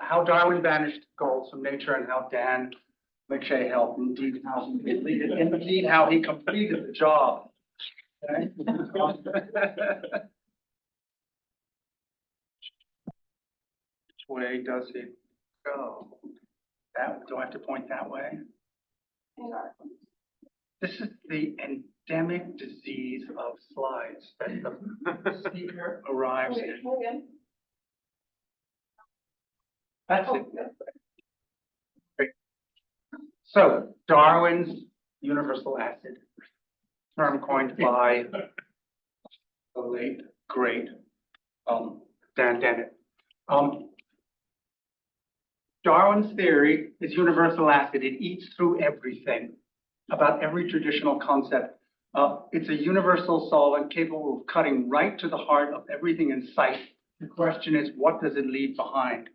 how Darwin banished goals from nature and how Dan McShay helped. Indeed, how he completed the job. Okay? Which way does it go? Do I have to point that way? This is the endemic disease of slides that the speaker arrives in. That's it. Great. So Darwin's universal acid, term coined by the late great Dan Dennett. Darwin's theory is universal acid. It eats through everything, about every traditional concept. It's a universal solvent capable of cutting right to the heart of everything in sight. The question is, what does it leave behind?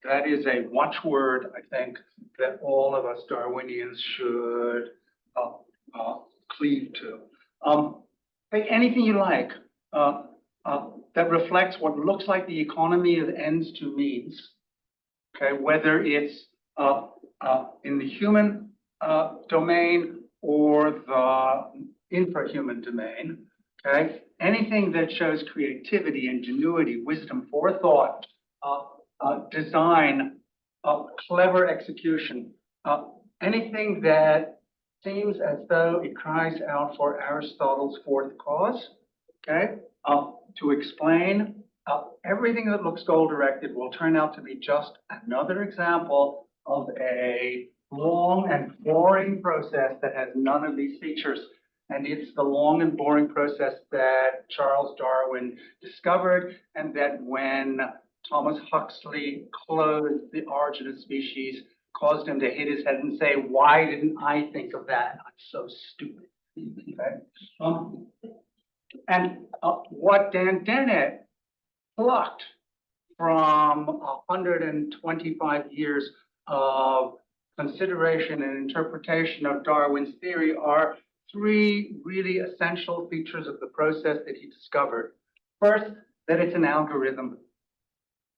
That is a watchword, I think, that all of us Darwinians should cleave to. Take anything you like that reflects what looks like the economy of ends to means. Okay, whether it's in the human domain or the infrahuman domain. Okay, anything that shows creativity, ingenuity, wisdom, forethought, design, clever execution, anything that seems as though it cries out for Aristotle's fourth cause. Okay, to explain. Everything that looks goal-directed will turn out to be just another example of a long and boring process that has none of these features. And it's the long and boring process that Charles Darwin discovered, and that when Thomas Huxley closed The Origin of Species, caused him to hit his head and say, "Why didn't I think of that? I'm so stupid." Okay. And what Dan Dennett plucked from 125 years of consideration and interpretation of Darwin's theory are three really essential features of the process that he discovered. First, that it's an algorithm,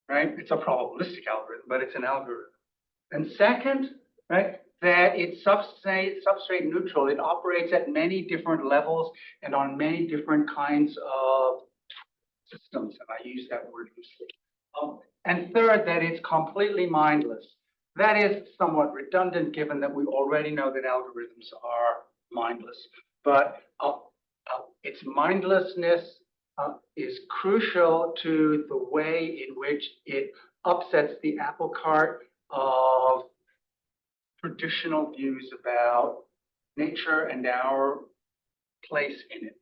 right? It's a probabilistic algorithm, but it's an algorithm. And second, right, that it's substrate neutral. It operates at many different levels and on many different kinds of systems, and I use that word loosely. And third, that it's completely mindless. That is somewhat redundant, given that we already know that algorithms are mindless. But its mindlessness is crucial to the way in which it upsets the apple cart of traditional views about nature and our place in it,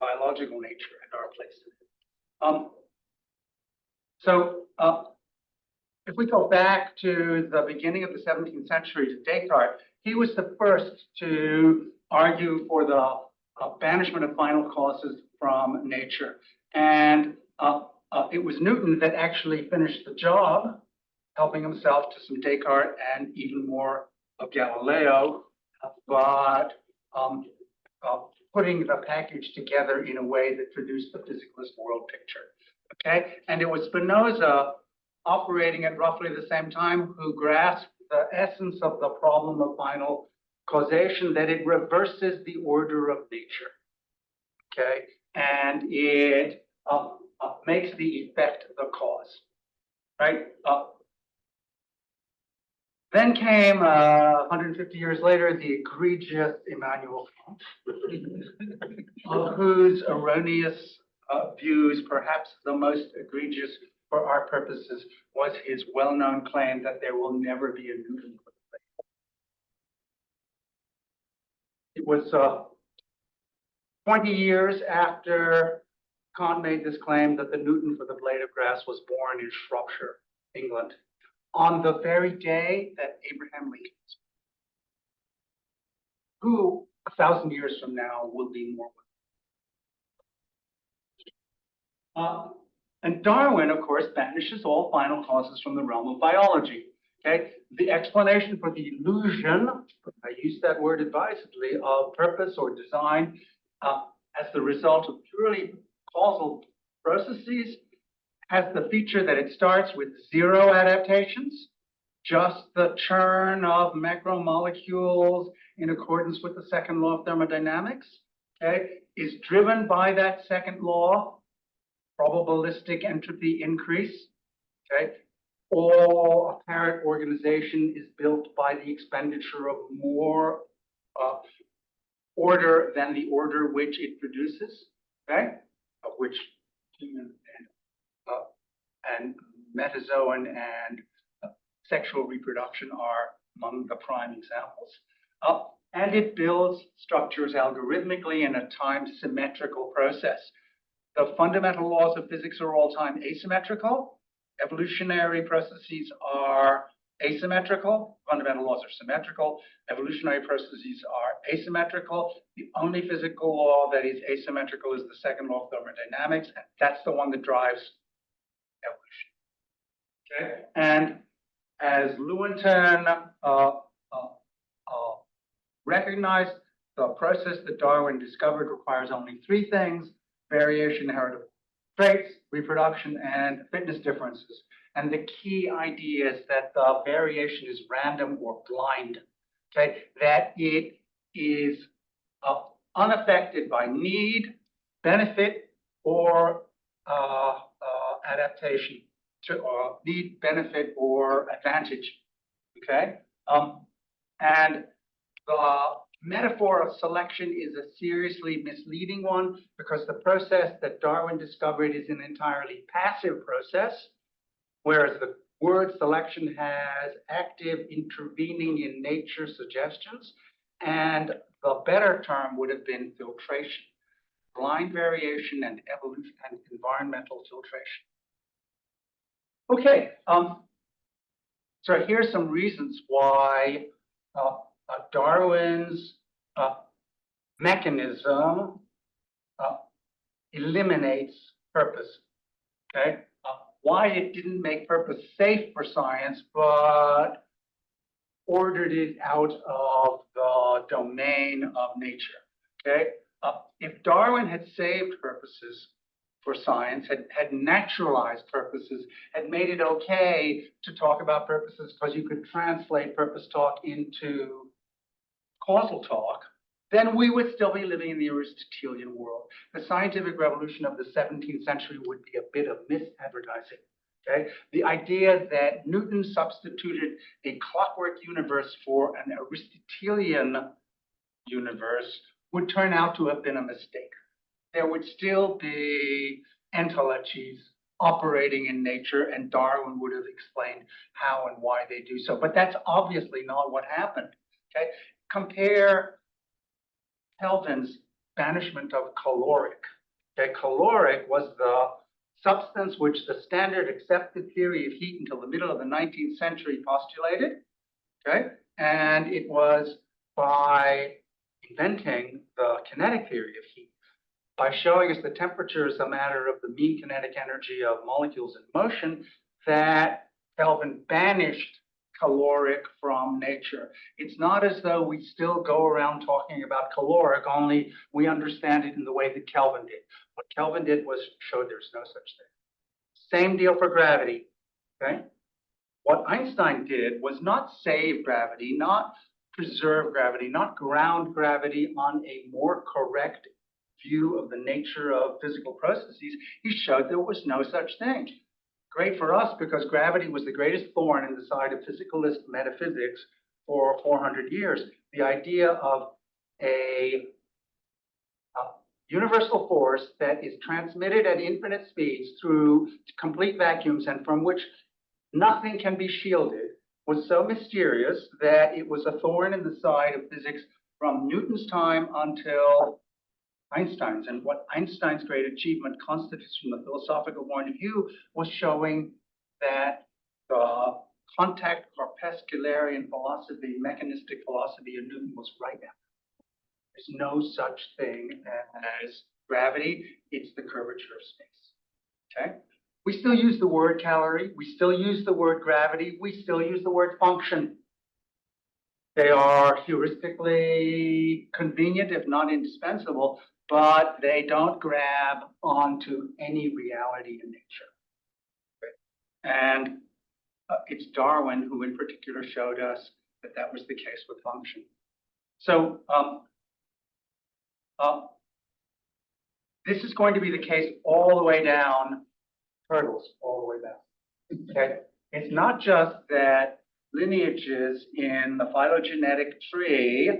biological nature and our place in it. If we go back to the beginning of the 17th century to Descartes, he was the first to argue for the banishment of final causes from nature. And it was Newton that actually finished the job, helping himself to some Descartes and even more of Galileo, but putting the package together in a way that produced the physicalist world picture. Okay, and it was Spinoza, operating at roughly the same time, who grasped the essence of the problem of final causation, that it reverses the order of nature. Okay, and it makes the effect the cause. Right. Then came 150 years later the egregious Immanuel Kant, of whose erroneous views, perhaps the most egregious for our purposes, was his well-known claim that there will never be a Newton for the blade. It was 20 years after Kant made this claim that the Newton for the blade of grass was born in Shropshire, England, on the very day that Abraham Lincoln was born, who 1,000 years from now will be more. And Darwin, of course, banishes all final causes from the realm of biology. Okay, the explanation for the illusion, I use that word advisedly, of purpose or design as the result of purely causal processes has the feature that it starts with 0 adaptations, just the churn of macromolecules in accordance with the second law of thermodynamics, okay, is driven by that second law, probabilistic entropy increase, okay. All apparent organization is built by the expenditure of more order than the order which it produces, okay, of which human and metazoan and sexual reproduction are among the prime examples. And it builds structures algorithmically in a time-symmetrical process. The fundamental laws of physics are all time asymmetrical. Evolutionary processes are asymmetrical. Fundamental laws are symmetrical. Evolutionary processes are asymmetrical. The only physical law that is asymmetrical is the second law of thermodynamics, and that's the one that drives evolution. Okay, and as Lewontin recognized, the process that Darwin discovered requires only 3 things: variation, heritable traits, reproduction, and fitness differences. And the key idea is that the variation is random or blind, okay? That it is unaffected by need, benefit, or adaptation, or need, benefit, or advantage, okay? And the metaphor of selection is a seriously misleading one, because the process that Darwin discovered is an entirely passive process, whereas the word selection has active intervening in nature suggestions, and the better term would have been filtration, blind variation and evolution and environmental filtration. Okay, so here's some reasons why Darwin's mechanism eliminates purpose. Okay, why it didn't make purpose safe for science, but ordered it out of the domain of nature. Okay, if Darwin had saved purposes for science, had naturalized purposes, had made it okay to talk about purposes because you could translate purpose talk into causal talk, then we would still be living in the Aristotelian world. The scientific revolution of the 17th century would be a bit of misadvertising. Okay? The idea that Newton substituted a clockwork universe for an Aristotelian universe would turn out to have been a mistake. There would still be entomologies operating in nature, and Darwin would have explained how and why they do so. But that's obviously not what happened. Okay? Compare Kelvin's banishment of caloric. Okay? Caloric was the substance which the standard accepted theory of heat until the middle of the 19th century postulated. Okay? And it was by inventing the kinetic theory of heat, by showing us the temperature is a matter of the mean kinetic energy of molecules in motion, that Kelvin banished caloric from nature. It's not as though we still go around talking about caloric, only we understand it in the way that Kelvin did. What Kelvin did was show there's no such thing. Same deal for gravity, okay? What Einstein did was not save gravity, not preserve gravity, not ground gravity on a more correct view of the nature of physical processes. He showed there was no such thing. Great for us, because gravity was the greatest thorn in the side of physicalist metaphysics for 400 years. The idea of a universal force that is transmitted at infinite speeds through complete vacuums and from which nothing can be shielded was so mysterious that it was a thorn in the side of physics from Newton's time until Einstein's. And what Einstein's great achievement constitutes from the philosophical point of view was showing that the contact corpuscularian philosophy, mechanistic philosophy of Newton was right now. There's no such thing as gravity. It's the curvature of space. Okay? We still use the word calorie. We still use the word gravity. We still use the word function. They are heuristically convenient, if not indispensable, but they don't grab onto any reality in nature. And it's Darwin who in particular showed us that that was the case with function. So this is going to be the case all the way down, turtles all the way down. Okay, it's not just that lineages in the phylogenetic tree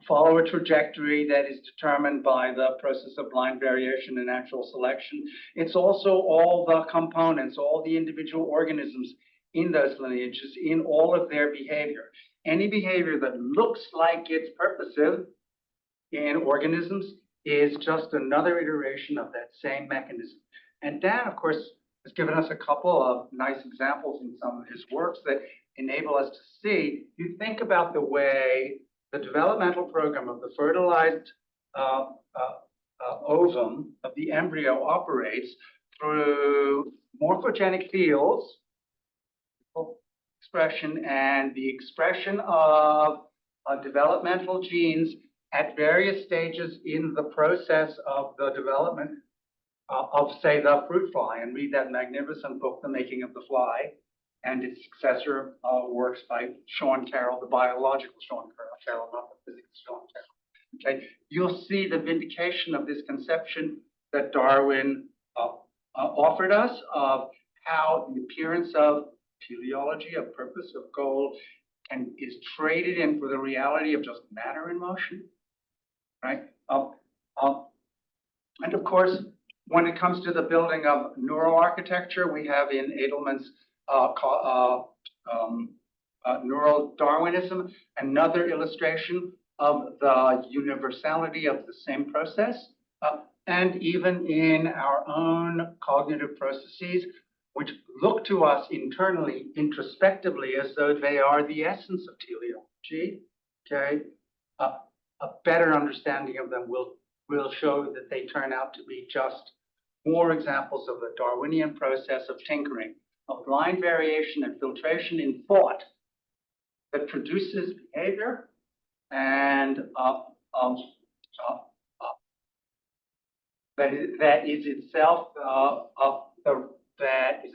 follow a trajectory that is determined by the process of blind variation and natural selection. It's also all the components, all the individual organisms in those lineages, in all of their behavior. Any behavior that looks like it's purposive in organisms is just another iteration of that same mechanism. And Dan, of course, has given us a couple of nice examples in some of his works that enable us to see. You think about the way the developmental program of the fertilized ovum of the embryo operates through morphogenic fields, expression, and the expression of developmental genes at various stages in the process of the development of, say, the fruit fly. And read that magnificent book, The Making of the Fly, and its successor works by Sean Carroll, the biological Sean Carroll, not the physics Sean Carroll. Okay, you'll see the vindication of this conception that Darwin offered us of how the appearance of teleology, of purpose, of goal, is traded in for the reality of just matter in motion, right? And of course, when it comes to the building of neural architecture, we have in Edelman's neural Darwinism another illustration of the universality of the same process, and even in our own cognitive processes, which look to us internally, introspectively, as though they are the essence of teleology. Okay, a better understanding of them will show that they turn out to be just more examples of the Darwinian process of tinkering, of blind variation and filtration in thought that produces behavior and that is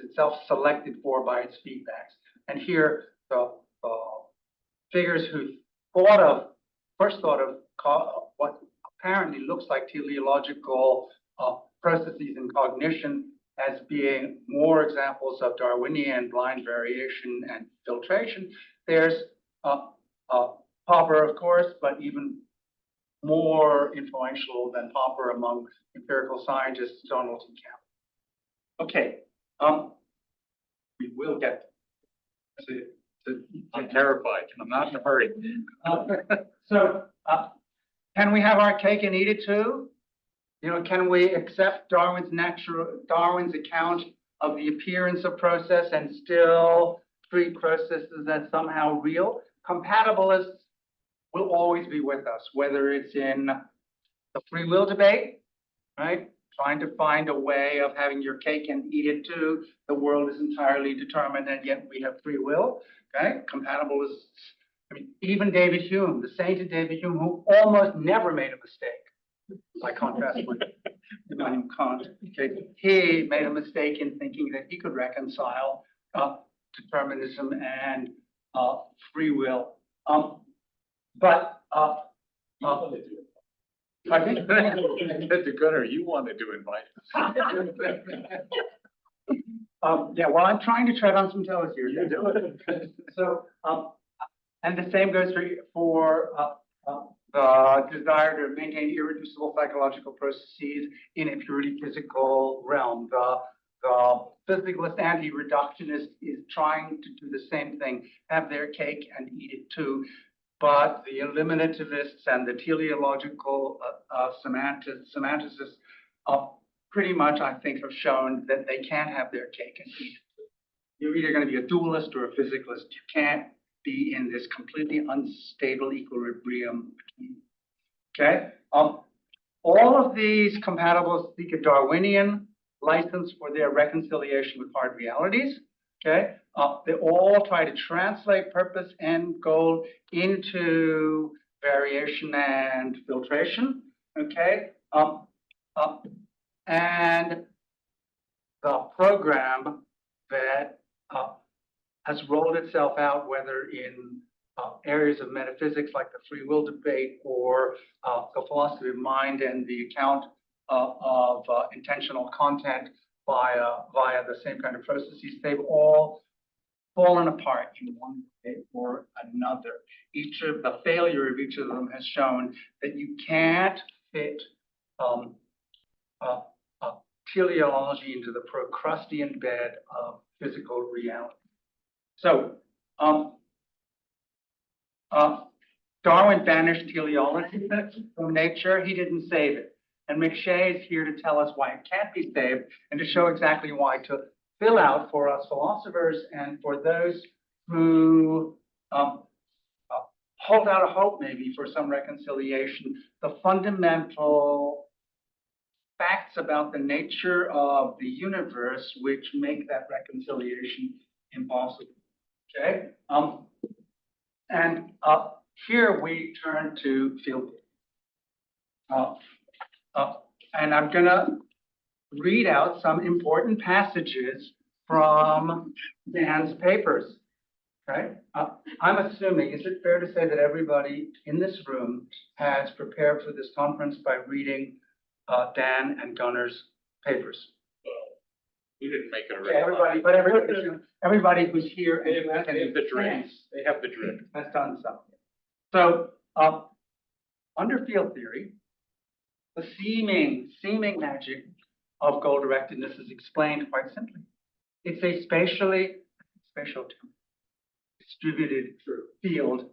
itself selected for by its feedbacks. And here, the figures who first thought of what apparently looks like teleological processes in cognition as being more examples of Darwinian blind variation and filtration. There's Popper, of course, but even more influential than Popper among empirical scientists, Donald T. Campbell. Okay, we will get to I'm terrified. I'm not in a hurry. So, can we have our cake and eat it too? You know, can we accept Darwin's account of the appearance of process and still treat processes as somehow real? Compatibilists will always be with us, whether it's in the free will debate, right? Trying to find a way of having your cake and eat it too. The world is entirely determined, and yet we have free will. Okay, compatibilists. I mean, even David Hume, the sainted David Hume, who almost never made a mistake, by contrast with Immanuel Kant. Okay, he made a mistake in thinking that he could reconcile determinism and free will. But I think Mr. Gunner, you wanted to invite us. Yeah, well, I'm trying to tread on some toes here. You do it. So, and the same goes for the desire to maintain irreducible psychological processes in a purely physical realm. The physicalist anti-reductionist is trying to do the same thing, have their cake and eat it too. But the eliminativists and the teleological semanticists pretty much, I think, have shown that they can't have their cake and eat it. You're either going to be a dualist or a physicalist. You can't be in this completely unstable equilibrium between. Okay? All of these compatibilists seek a Darwinian license for their reconciliation with hard realities. Okay? They all try to translate purpose and goal into variation and filtration. Okay? And the program that has rolled itself out, whether in areas of metaphysics like the free will debate or the philosophy of mind and the account of intentional content via the same kind of processes, they've all fallen apart in one way or another. The failure of each of them has shown that you can't fit teleology into the Procrustean bed of physical reality. So, Darwin banished teleology from nature. He didn't save it. And McShay is here to tell us why it can't be saved and to show exactly why, to fill out for us philosophers and for those who hold out a hope maybe for some reconciliation, the fundamental facts about the nature of the universe which make that reconciliation impossible. Okay? Here we turn to field theory. And I'm going to read out some important passages from Dan's papers. Okay? I'm assuming, is it fair to say that everybody in this room has prepared for this conference by reading Dan and Gunnar's papers? We didn't make it a Okay, everybody who's here They have the drift. They have the drift. has done something. So, under field theory, the seeming magic of goal-directedness is explained quite simply. It's a spatial distributed field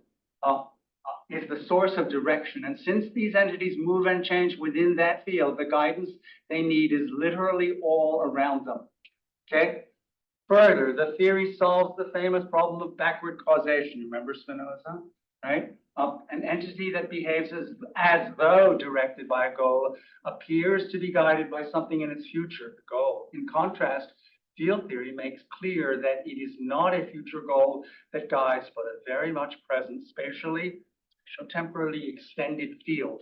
is the source of direction. And since these entities move and change within that field, the guidance they need is literally all around them. Okay? Further, the theory solves the famous problem of backward causation. Remember Spinoza? Right? An entity that behaves as though directed by a goal appears to be guided by something in its future, the goal. In contrast, field theory makes clear that it is not a future goal that guides, but a very much present, spatial-temporally extended field.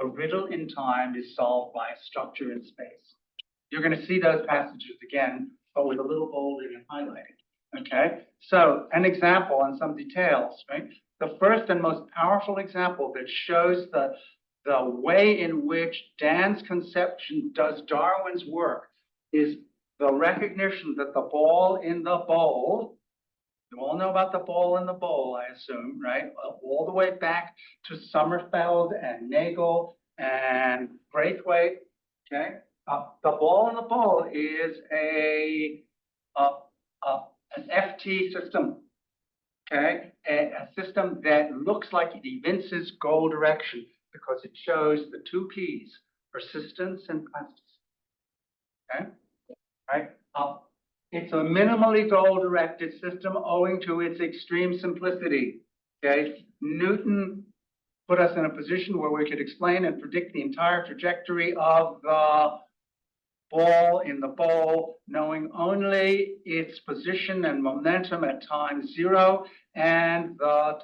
A riddle in time is solved by a structure in space. You're going to see those passages again, but with a little bolding and highlighting. Okay? So, an example and some details, right? The first and most powerful example that shows the way in which Dan's conception does Darwin's work is the recognition that the ball in the bowl, you all know about the ball in the bowl, I assume, right? All the way back to Sommerfeld and Nagel and Braithwaite, okay? The ball in the bowl is an FT system, okay? A system that looks like it evinces goal direction because it shows the two P's, persistence and plasticity, okay? Right? It's a minimally goal-directed system owing to its extreme simplicity. Okay, Newton put us in a position where we could explain and predict the entire trajectory of the ball in the bowl, knowing only its position and momentum at time 0 and the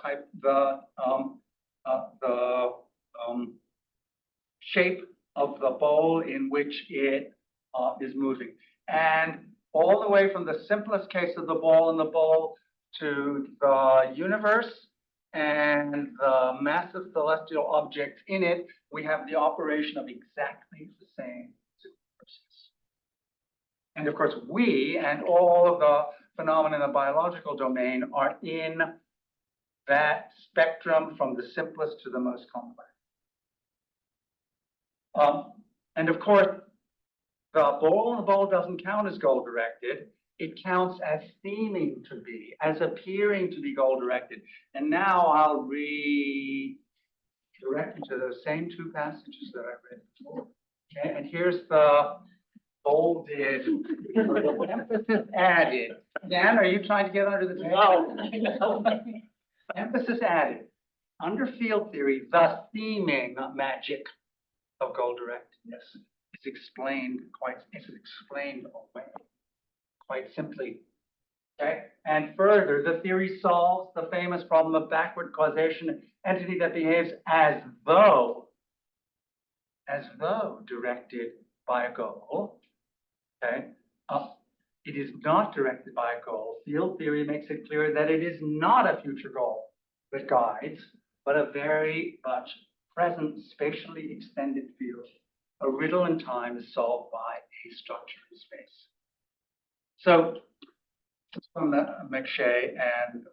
shape of the bowl in which it is moving. And all the way from the simplest case of the ball in the bowl to the universe and the massive celestial objects in it, we have the operation of exactly the same process. And of course, we and all of the phenomena in the biological domain are in that spectrum from the simplest to the most complex. And of course, the ball in the bowl doesn't count as goal-directed. It counts as seeming to be, as appearing to be goal-directed. And now I'll redirect you to those same two passages that I read before. Okay, and here's the bolded, emphasis added. Dan, are you trying to get under the table? No. Emphasis added. Under field theory, the seeming magic of goal-directedness is explained away, quite simply. Okay, and further, the theory solves the famous problem of backward causation, an entity that behaves as though directed by a goal. Okay, It is not directed by a goal. Field theory makes it clear that it is not a future goal that guides, but a very much present spatially extended field. A riddle in time is solved by a structure in space. So from McShay and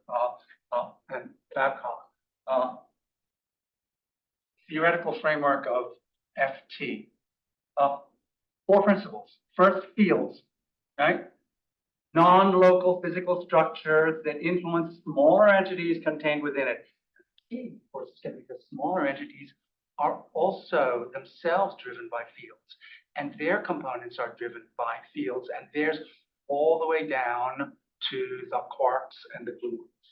Babcock, theoretical framework of FT. 4 principles. First, fields, right? Non-local physical structures that influence smaller entities contained within it. Of course, because smaller entities are also themselves driven by fields, and their components are driven by fields, and there's all the way down to the quarks and the gluons.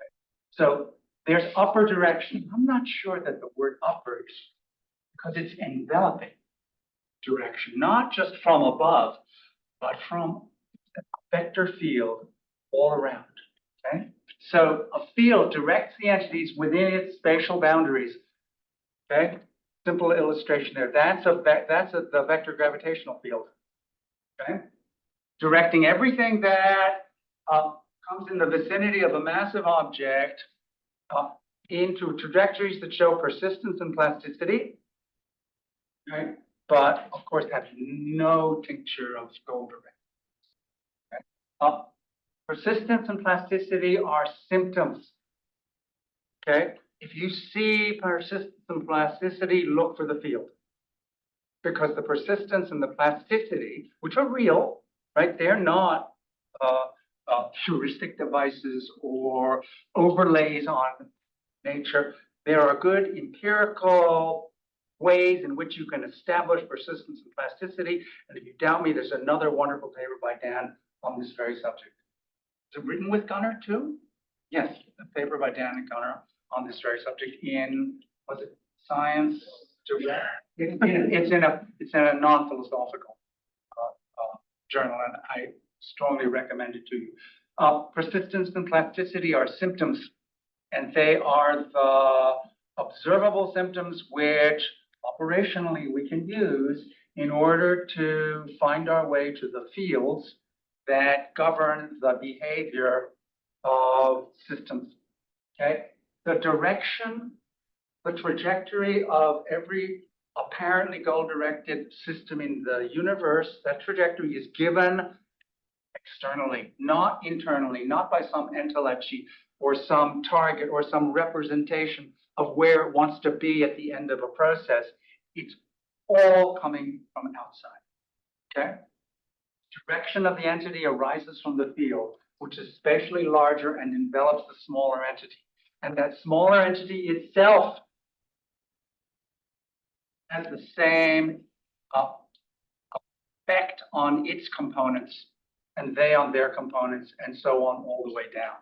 Okay. So there's upper direction. I'm not sure that the word upper is, because it's enveloping direction, not just from above, but from a vector field all around. Okay? So a field directs the entities within its spatial boundaries. Okay? Simple illustration there. That's the vector gravitational field. Okay? Directing everything that comes in the vicinity of a massive object into trajectories that show persistence and plasticity. Okay? But of course have no tincture of goal direction. Okay? Persistence and plasticity are symptoms. Okay? If you see persistence and plasticity, look for the field. Because the persistence and the plasticity, which are real, right? They're not heuristic devices or overlays on nature. There are good empirical ways in which you can establish persistence and plasticity. And if you doubt me, there's another wonderful paper by Dan on this very subject. Is it written with Gunnar too? Yes, a paper by Dan and Gunnar on this very subject in, was it Science? It's in a non-philosophical journal, and I strongly recommend it to you. Persistence and plasticity are symptoms, and they are the observable symptoms which operationally we can use in order to find our way to the fields that govern the behavior of systems. Okay, the direction, the trajectory of every apparently goal-directed system in the universe, that trajectory is given externally, not internally, not by some entelechy or some target or some representation of where it wants to be at the end of a process. It's all coming from outside. Okay? Direction of the entity arises from the field, which is spatially larger and envelops the smaller entity. And that smaller entity itself has the same effect on its components, and they on their components, and so on all the way down.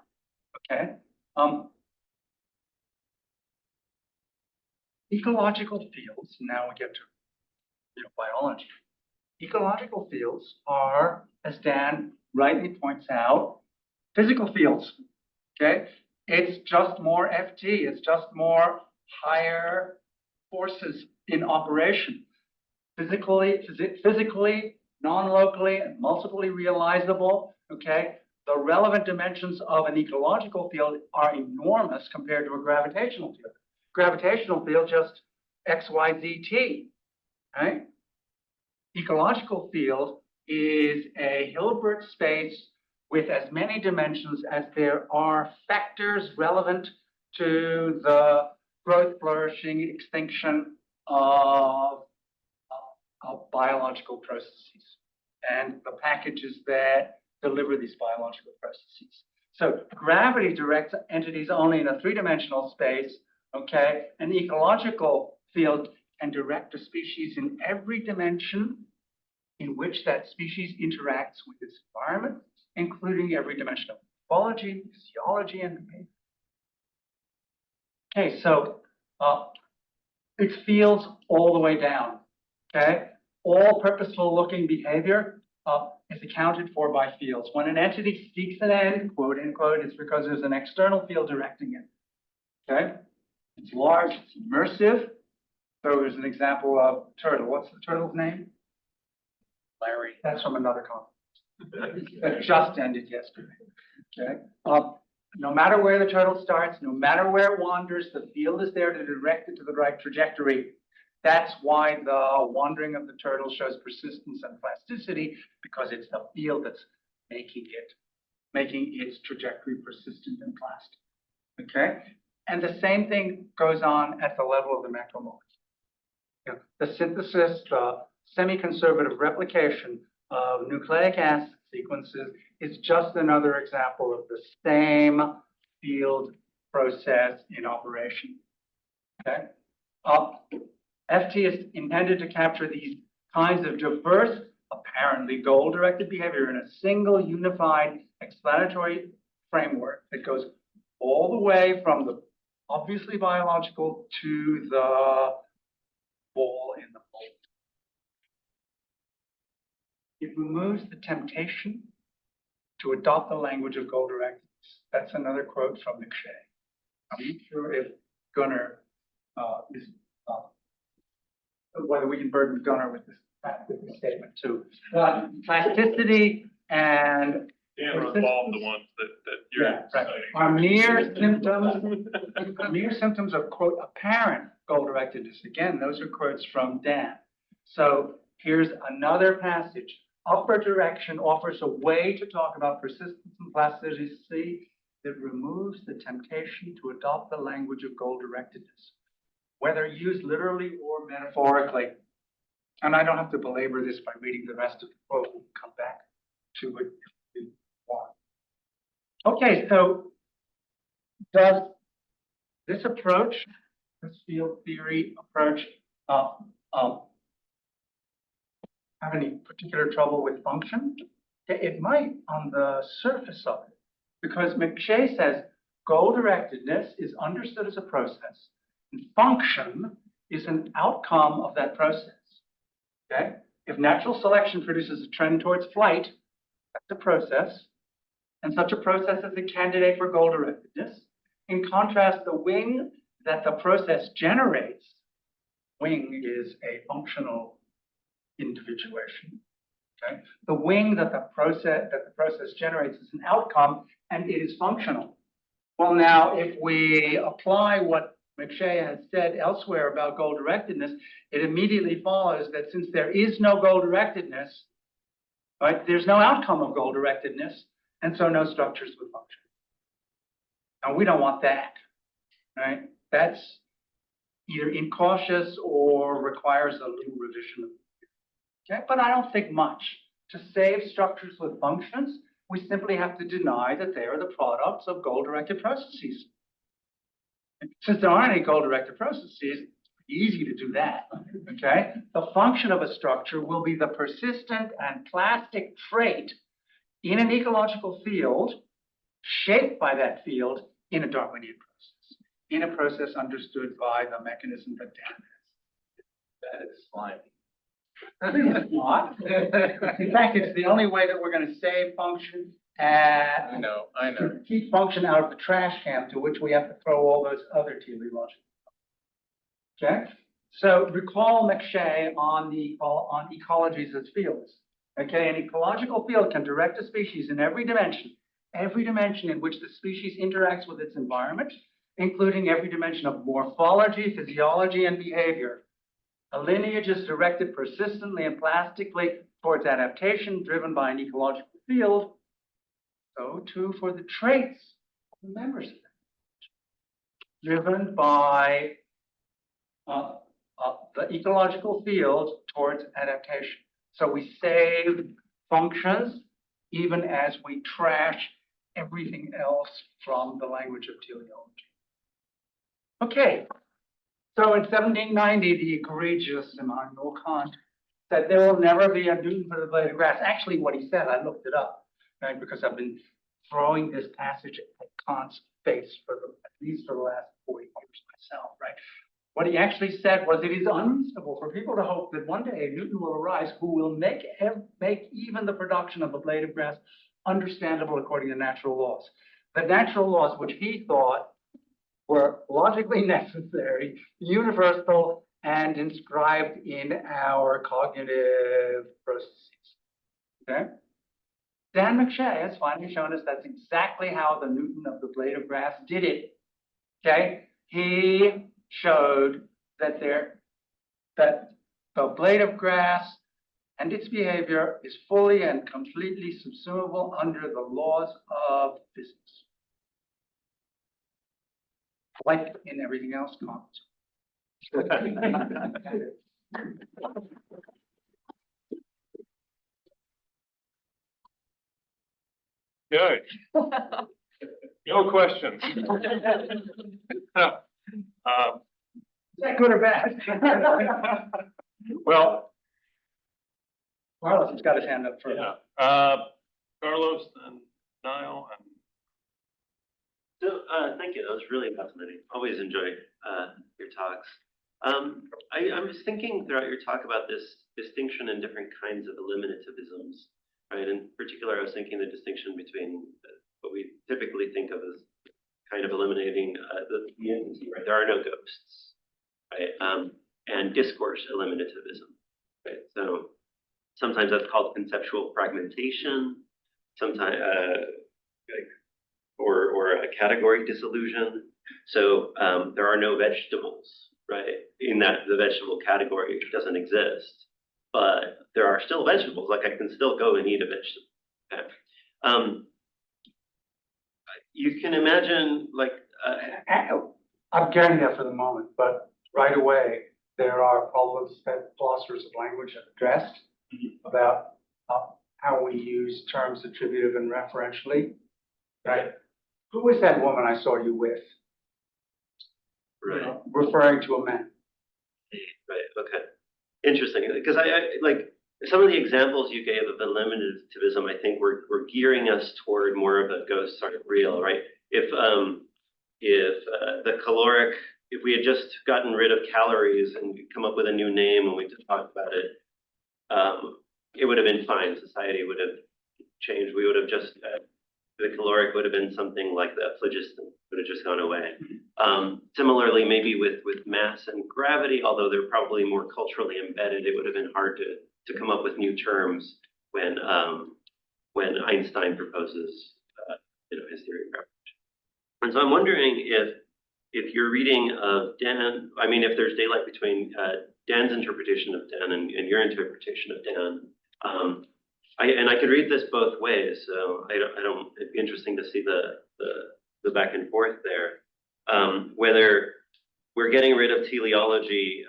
Okay? Ecological fields, now we get to biology. Ecological fields are, as Dan rightly points out, physical fields. Okay? It's just more FT, it's just more higher forces in operation. Physically, non-locally, and multiply realizable. Okay? The relevant dimensions of an ecological field are enormous compared to a gravitational field. Gravitational field just X, Y, Z, T. Right? Ecological field is a Hilbert space with as many dimensions as there are factors relevant to the growth, flourishing, extinction of biological processes and the packages that deliver these biological processes. So gravity directs entities only in a three-dimensional space, okay? An ecological field can direct a species in every dimension in which that species interacts with its environment, including every dimension of biology, physiology, and behavior. Okay, so it's fields all the way down, okay? All purposeful looking behavior is accounted for by fields. When an entity seeks an end, quote unquote, it's because there's an external field directing it, okay? It's large, it's immersive. So there's an example of turtle. What's the turtle's name? Larry. That's from another conference. that just ended yesterday. Okay. No matter where the turtle starts, no matter where it wanders, the field is there to direct it to the right trajectory. That's why the wandering of the turtle shows persistence and plasticity, because it's the field that's making its trajectory persistent and plastic. Okay? And the same thing goes on at the level of the macromolecule. You know, the synthesis, the semi-conservative replication of nucleic acid sequences is just another example of the same field process in operation. Okay? FT is intended to capture these kinds of diverse, apparently goal-directed behavior in a single unified explanatory framework that goes all the way from the obviously biological to the ball in the mold. It removes the temptation to adopt the language of goal-directedness. That's another quote from McShay. I'm not sure if Gunnar is whether we can burden Gunnar with this statement too. Plasticity and Dan resolved the ones that you're citing. are mere symptoms of, quote, apparent goal-directedness. Again, those are quotes from Dan. So here's another passage. Upper direction offers a way to talk about persistence and plasticity that removes the temptation to adopt the language of goal-directedness, whether used literally or metaphorically. And I don't have to belabor this by reading the rest of the quote. We'll come back to it if you want. Okay, so does this approach, this field theory approach, have any particular trouble with function? It might on the surface of it, because McShay says goal-directedness is understood as a process, and function is an outcome of that process. Okay? If natural selection produces a trend towards flight, that's a process, and such a process is a candidate for goal-directedness. In contrast, the wing that the process generates, wing is a functional individuation. Okay? The wing that the process generates is an outcome, and it is functional. Well, now, if we apply what McShay has said elsewhere about goal-directedness, it immediately follows that since there is no goal-directedness, right, there's no outcome of goal-directedness, and so no structures with function. Now, we don't want that, right? That's either incautious or requires a little revision of. Okay, but I don't think much. To save structures with functions, we simply have to deny that they are the products of goal-directed processes. Since there aren't any goal-directed processes, it's easy to do that, okay? The function of a structure will be the persistent and plastic trait in an ecological field, shaped by that field in a Darwinian process, in a process understood by the mechanism that Dan has. That is slimy. It's not. In fact, it's the only way that we're going to save function and I know. to keep function out of the trash can, to which we have to throw all those other teleological. Okay, so recall McShay on ecologies as fields. Okay, an ecological field can direct a species in every dimension in which the species interacts with its environment, including every dimension of morphology, physiology, and behavior. A lineage is directed persistently and plastically towards adaptation driven by an ecological field. So too for the traits of the members of that, driven by the ecological field towards adaptation. So we save functions even as we trash everything else from the language of teleology. Okay. So in 1790, the egregious Immanuel Kant said there will never be a Newton for the blade of grass. Actually, what he said, I looked it up, right? Because I've been throwing this passage at Kant's face at least for the last 40 years myself, right? What he actually said was it is unreasonable for people to hope that one day a Newton will arise who will make even the production of a blade of grass understandable according to natural laws. The natural laws, which he thought were logically necessary, universal, and inscribed in our cognitive processes. Okay? Dan McShay has finally shown us that's exactly how the Newton of the blade of grass did it. Okay, he showed that that the blade of grass and its behavior is fully and completely subsumable under the laws of physics. Like in everything else, comes. Good. No questions. Is that good or bad? Well, Carlos has got his hand up first. yeah. Carlos and Niall and So, thank you. That was really fascinating. Always enjoy your talks. I was thinking throughout your talk about this distinction in different kinds of eliminativisms, right? In particular, I was thinking the distinction between what we typically think of as kind of eliminating the entity, right? There are no ghosts, right? And discourse eliminativism, right? So sometimes that's called conceptual fragmentation. Sometimes or a category disillusion. So there are no vegetables, right? In that the vegetable category doesn't exist, but there are still vegetables. Like I can still go and eat a vegetable. Okay? You can imagine like. I'm getting there for the moment, but right away, there are problems that philosophers of language have addressed about how we use terms attributive and referentially, right? Who was that woman I saw you with? Right. Referring to a man. Right. Okay. Interesting. Because I like some of the examples you gave of eliminativism. I think were gearing us toward more of a ghost sort of real, right? If the caloric, if we had just gotten rid of calories and come up with a new name and we just talked about it, it would have been fine. Society would have changed. We would have just the caloric would have been something like the phlogiston, would have just gone away. Similarly, maybe with mass and gravity, although they're probably more culturally embedded, it would have been hard to come up with new terms when Einstein proposes his theory of gravity. And so I'm wondering if your reading of Dan, I mean, if there's daylight between Dan's interpretation of Dan and your interpretation of Dan. I could read this both ways, so it'd be interesting to see the back and forth there. Whether we're getting rid of teleology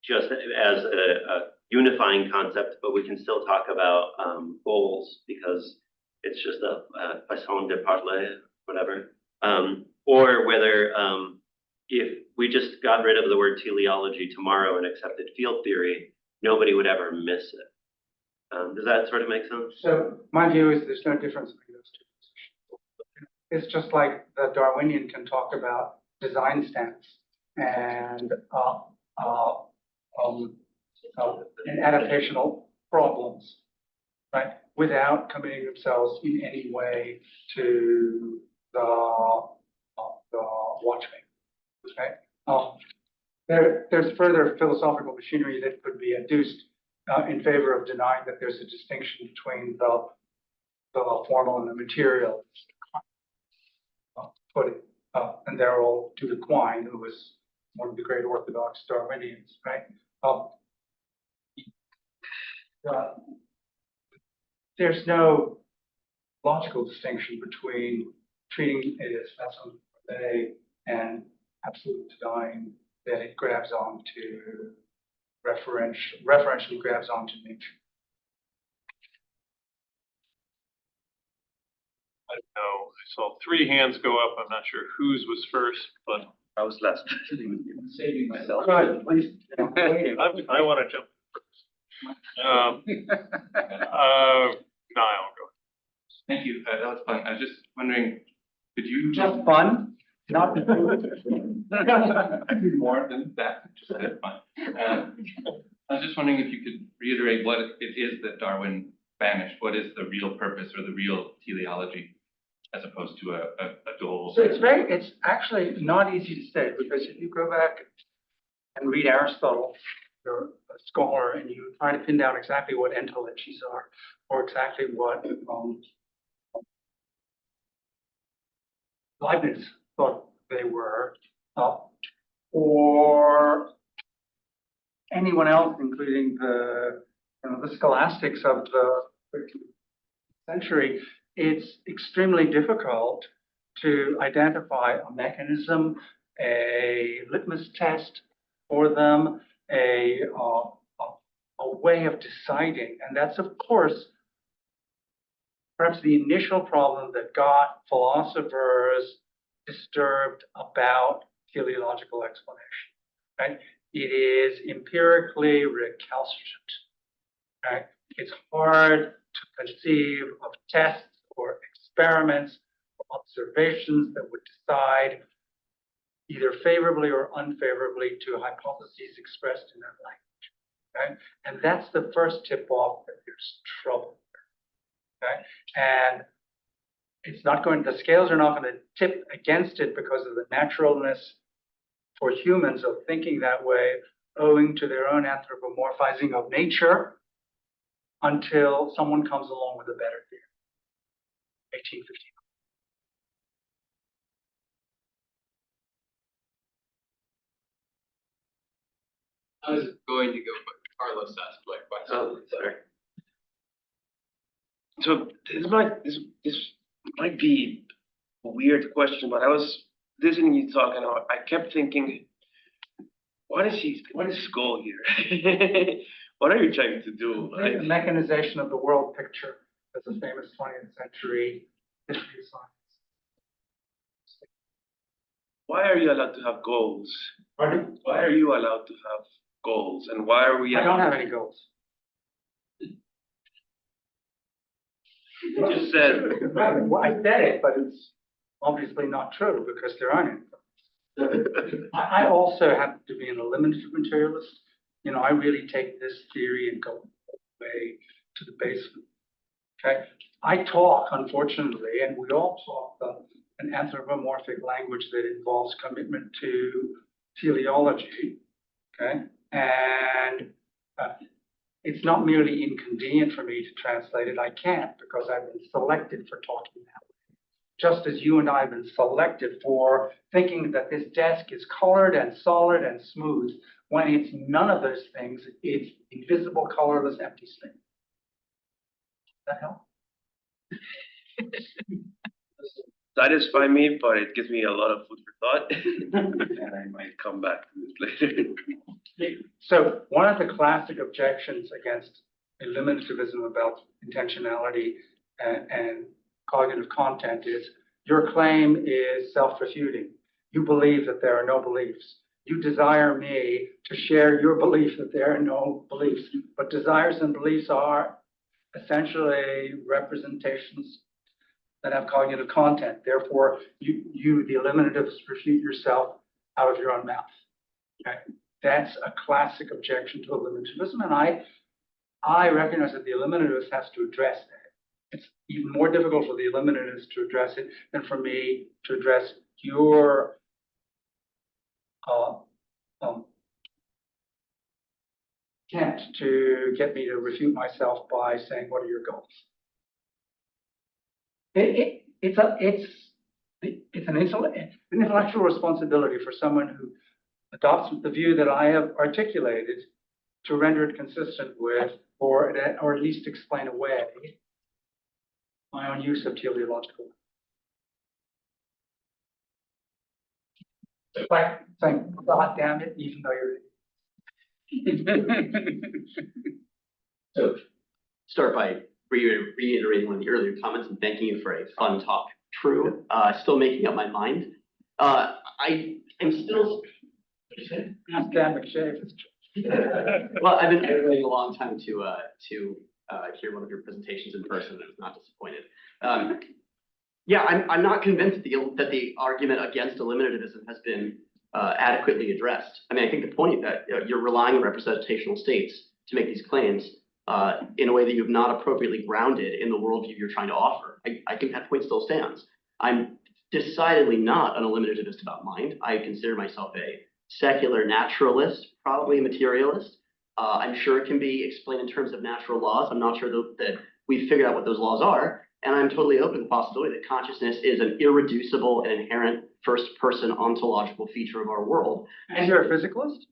just as a unifying concept, but we can still talk about goals because it's just a façon de parler, whatever. Or whether if we just got rid of the word teleology tomorrow and accepted field theory, nobody would ever miss it. Does that sort of make sense? So my view is there's no difference between those two positions. It's just like the Darwinian can talk about design stance and adaptational problems, right? Without committing themselves in any way to the watchmaking, right? There's further philosophical machinery that could be adduced in favor of denying that there's a distinction between the formal and the material. And they're all due to Quine, who was one of the great Orthodox Darwinians, right? There's no logical distinction between treating it as facile and absolute denying that it grabs onto referentially grabs onto nature. I don't know. I saw 3 hands go up. I'm not sure whose was first, but I was last. Saving myself. Good, please. I want to jump first. Niall, go. Thank you. That was fun. I was just wondering, could you Just fun, not the I do more than that? Just had fun. I was just wondering if you could reiterate what it is that Darwin banished. What is the real purpose or the real teleology, as opposed to a goal? So it's actually not easy to say, because if you go back and read Aristotle, you're a scholar and you try to pin down exactly what entelechies are, or exactly what Leibniz thought they were, or anyone else, including the scholastics of the 13th century, it's extremely difficult to identify a mechanism, a litmus test for them, a way of deciding. And that's, of course, perhaps the initial problem that got philosophers disturbed about teleological explanation, right? It is empirically recalcitrant, right? It's hard to conceive of tests or experiments or observations that would decide either favorably or unfavorably to hypotheses expressed in that language, right? And that's the first tip-off that there's trouble, okay? And it's not going, the scales are not going to tip against it because of the naturalness for humans of thinking that way, owing to their own anthropomorphizing of nature, until someone comes along with a better theory. 1850. I was going to go, but Carlos asked my question. Oh, sorry. So this might be a weird question, but I was listening to you talk and I kept thinking, what is his goal here? What are you trying to do? The mechanization of the world picture. That's a famous 20th century history of science. Why are you allowed to have goals? Pardon? Why are you allowed to have goals? And why are we? I don't have any goals. You just said. Well, I said it, but it's obviously not true because there aren't any. I also happen to be an eliminative materialist. You know, I really take this theory and go all the way to the basement. Okay, I talk, unfortunately, and we all talk an anthropomorphic language that involves commitment to teleology. Okay, and it's not merely inconvenient for me to translate it. I can't because I've been selected for talking that way. Just as you and I have been selected for thinking that this desk is colored and solid and smooth, when it's none of those things, it's invisible, colorless, empty space. Does that help? Satisfy me, but it gives me a lot of food for thought, and I might come back to this later. So one of the classic objections against eliminativism about intentionality and cognitive content is your claim is self-refuting. You believe that there are no beliefs. You desire me to share your belief that there are no beliefs, but desires and beliefs are essentially representations that have cognitive content. Therefore, you the eliminatives, refute yourself out of your own mouth. Okay? That's a classic objection to eliminativism, and I recognize that the eliminativist has to address that. It's even more difficult for the eliminativist to address it than for me to address your attempt to get me to refute myself by saying, what are your goals? It's an intellectual responsibility for someone who adopts the view that I have articulated to render it consistent with, or at least explain away my own use of teleological. It's like saying, God damn it, even though you're. So, start by reiterating one of the earlier comments and thanking you for a fun talk. True. Still making up my mind. I am still. Ask Dan McShay if it's true. Well, I've been waiting a long time to hear one of your presentations in person, and I was not disappointed. Yeah, I'm not convinced that the argument against eliminativism has been adequately addressed. I mean, I think the point that you're relying on representational states to make these claims in a way that you have not appropriately grounded in the worldview you're trying to offer. I think that point still stands. I'm decidedly not an eliminativist about mind. I consider myself a secular naturalist, probably a materialist. I'm sure it can be explained in terms of natural laws. I'm not sure that we've figured out what those laws are. And I'm totally open to the possibility that consciousness is an irreducible and inherent first-person ontological feature of our world. And you're a physicalist?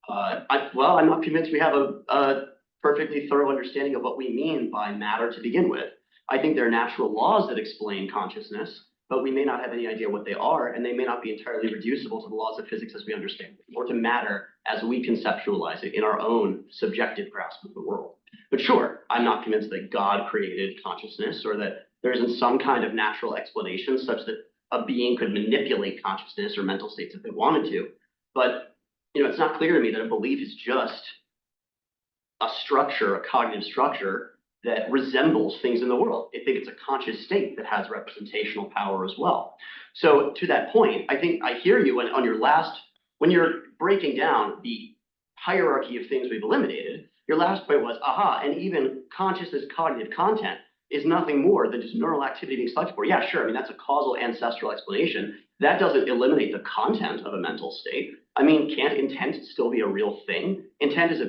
Well, I'm not convinced we have a perfectly thorough understanding of what we mean by matter to begin with. I think there are natural laws that explain consciousness, but we may not have any idea what they are, and they may not be entirely reducible to the laws of physics as we understand them, or to matter as we conceptualize it in our own subjective grasp of the world. But sure, I'm not convinced that God created consciousness, or that there isn't some kind of natural explanation such that a being could manipulate consciousness or mental states if they wanted to. But it's not clear to me that a belief is just a structure, a cognitive structure that resembles things in the world. I think it's a conscious state that has representational power as well. So to that point, I think I hear you on your last, when you're breaking down the hierarchy of things we've eliminated, your last point was, aha, and even consciousness cognitive content is nothing more than just neural activity being selected for. Yeah, sure, I mean, that's a causal ancestral explanation. That doesn't eliminate the content of a mental state. I mean, can't intent still be a real thing? Intent is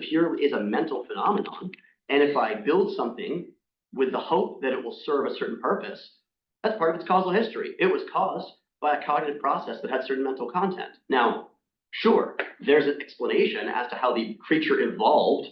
a mental phenomenon. And if I build something with the hope that it will serve a certain purpose, that's part of its causal history. It was caused by a cognitive process that had certain mental content. Now, sure, there's an explanation as to how the creature evolved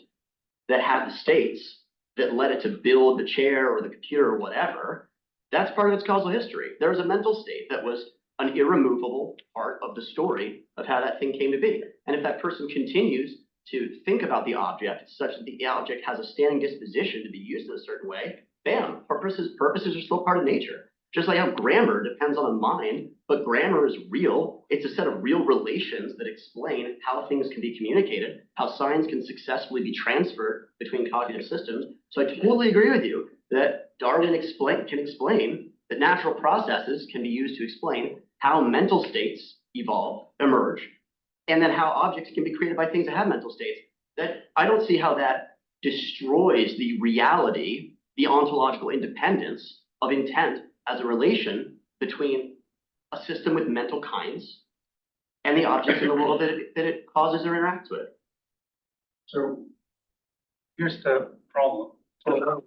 that had the states that led it to build the chair or the computer or whatever. That's part of its causal history. There was a mental state that was an irremovable part of the story of how that thing came to be. And if that person continues to think about the object such that the object has a standing disposition to be used in a certain way, bam, purposes are still part of nature. Just like how grammar depends on a mind, but grammar is real. It's a set of real relations that explain how things can be communicated, how signs can successfully be transferred between cognitive systems. So I totally agree with you that Darwin can explain that natural processes can be used to explain how mental states emerge, and then how objects can be created by things that have mental states. That I don't see how that destroys the reality, the ontological independence of intent as a relation between a system with mental kinds and the objects in the world that it causes or interacts with. So here's the problem. The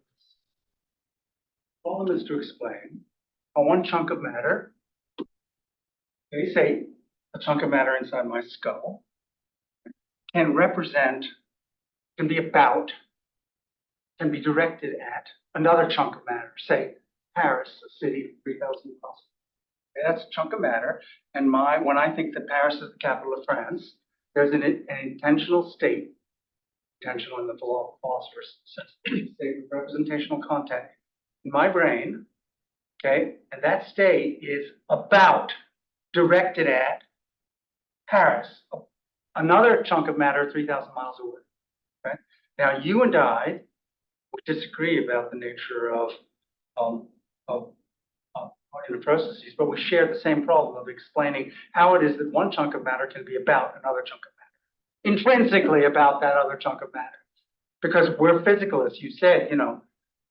problem is to explain how one chunk of matter, they say a chunk of matter inside my skull, can be directed at another chunk of matter, say Paris, a city of 3,000 miles. Okay, that's a chunk of matter. And when I think that Paris is the capital of France, there's an intentional state, intentional in the philosopher's sense, state with representational content in my brain, okay? And that state is directed at Paris, another chunk of matter 3,000 miles away, okay? Now, you and I would disagree about the nature of inner processes, but we share the same problem of explaining how it is that one chunk of matter can be about another chunk of matter, intrinsically about that other chunk of matter. Because we're physicalists. You said,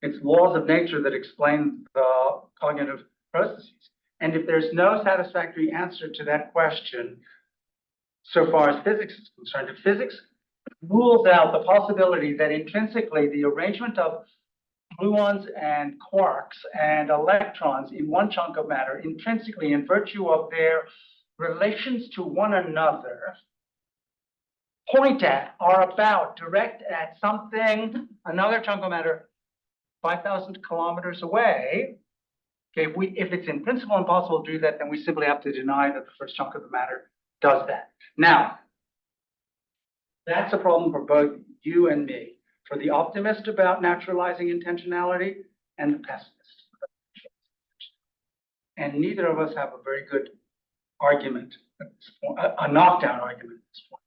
it's laws of nature that explain the cognitive processes. And if there's no satisfactory answer to that question, so far as physics is concerned, if physics rules out the possibility that intrinsically the arrangement of gluons and quarks and electrons in one chunk of matter, intrinsically in virtue of their relations to one another, direct at something, another chunk of matter 5,000 kilometers away. Okay, if it's in principle impossible to do that, then we simply have to deny that the first chunk of the matter does that. Now, that's a problem for both you and me, for the optimist about naturalizing intentionality and the pessimist. And neither of us have a very good argument at this point, a knockdown argument at this point.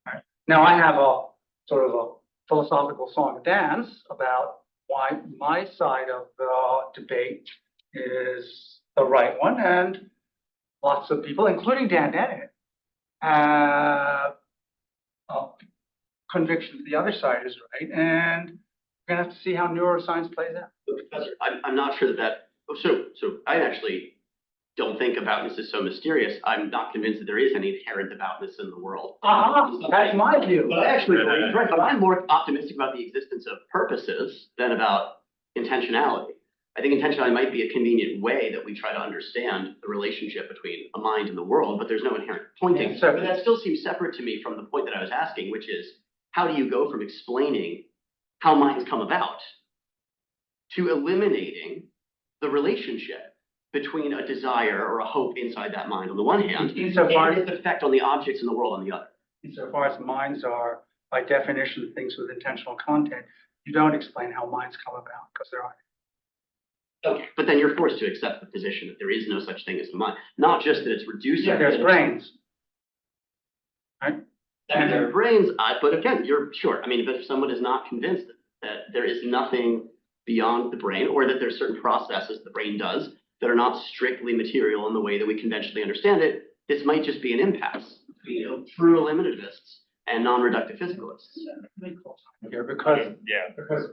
All right. Now, I have a sort of a philosophical song and dance about why my side of the debate is the right one, and lots of people, including Dan Dennett, have conviction that the other side is right, and we're gonna have to see how neuroscience plays out. But Professor, I'm not sure that. So I actually don't think aboutness is so mysterious. I'm not convinced that there is any inherent aboutness in the world. That's my view. But I actually believe, right, but I'm more optimistic about the existence of purposes than about intentionality. I think intentionality might be a convenient way that we try to understand the relationship between a mind and the world, but there's no inherent pointing. Yes, sir. But that still seems separate to me from the point that I was asking, which is, how do you go from explaining how minds come about to eliminating the relationship between a desire or a hope inside that mind on the one hand, Insofar and as, its effect on the objects in the world on the other? insofar as minds are, by definition, things with intentional content, you don't explain how minds come about, because there aren't. Okay, but then you're forced to accept the position that there is no such thing as a mind, not just that it's reduced. Yeah, there's brains. Right? I mean, there are brains, but again, you're sure. I mean, but if someone is not convinced that there is nothing beyond the brain, or that there's certain processes the brain does that are not strictly material in the way that we conventionally understand it, this might just be an impasse between true eliminativists and non-reductive physicalists. Here, because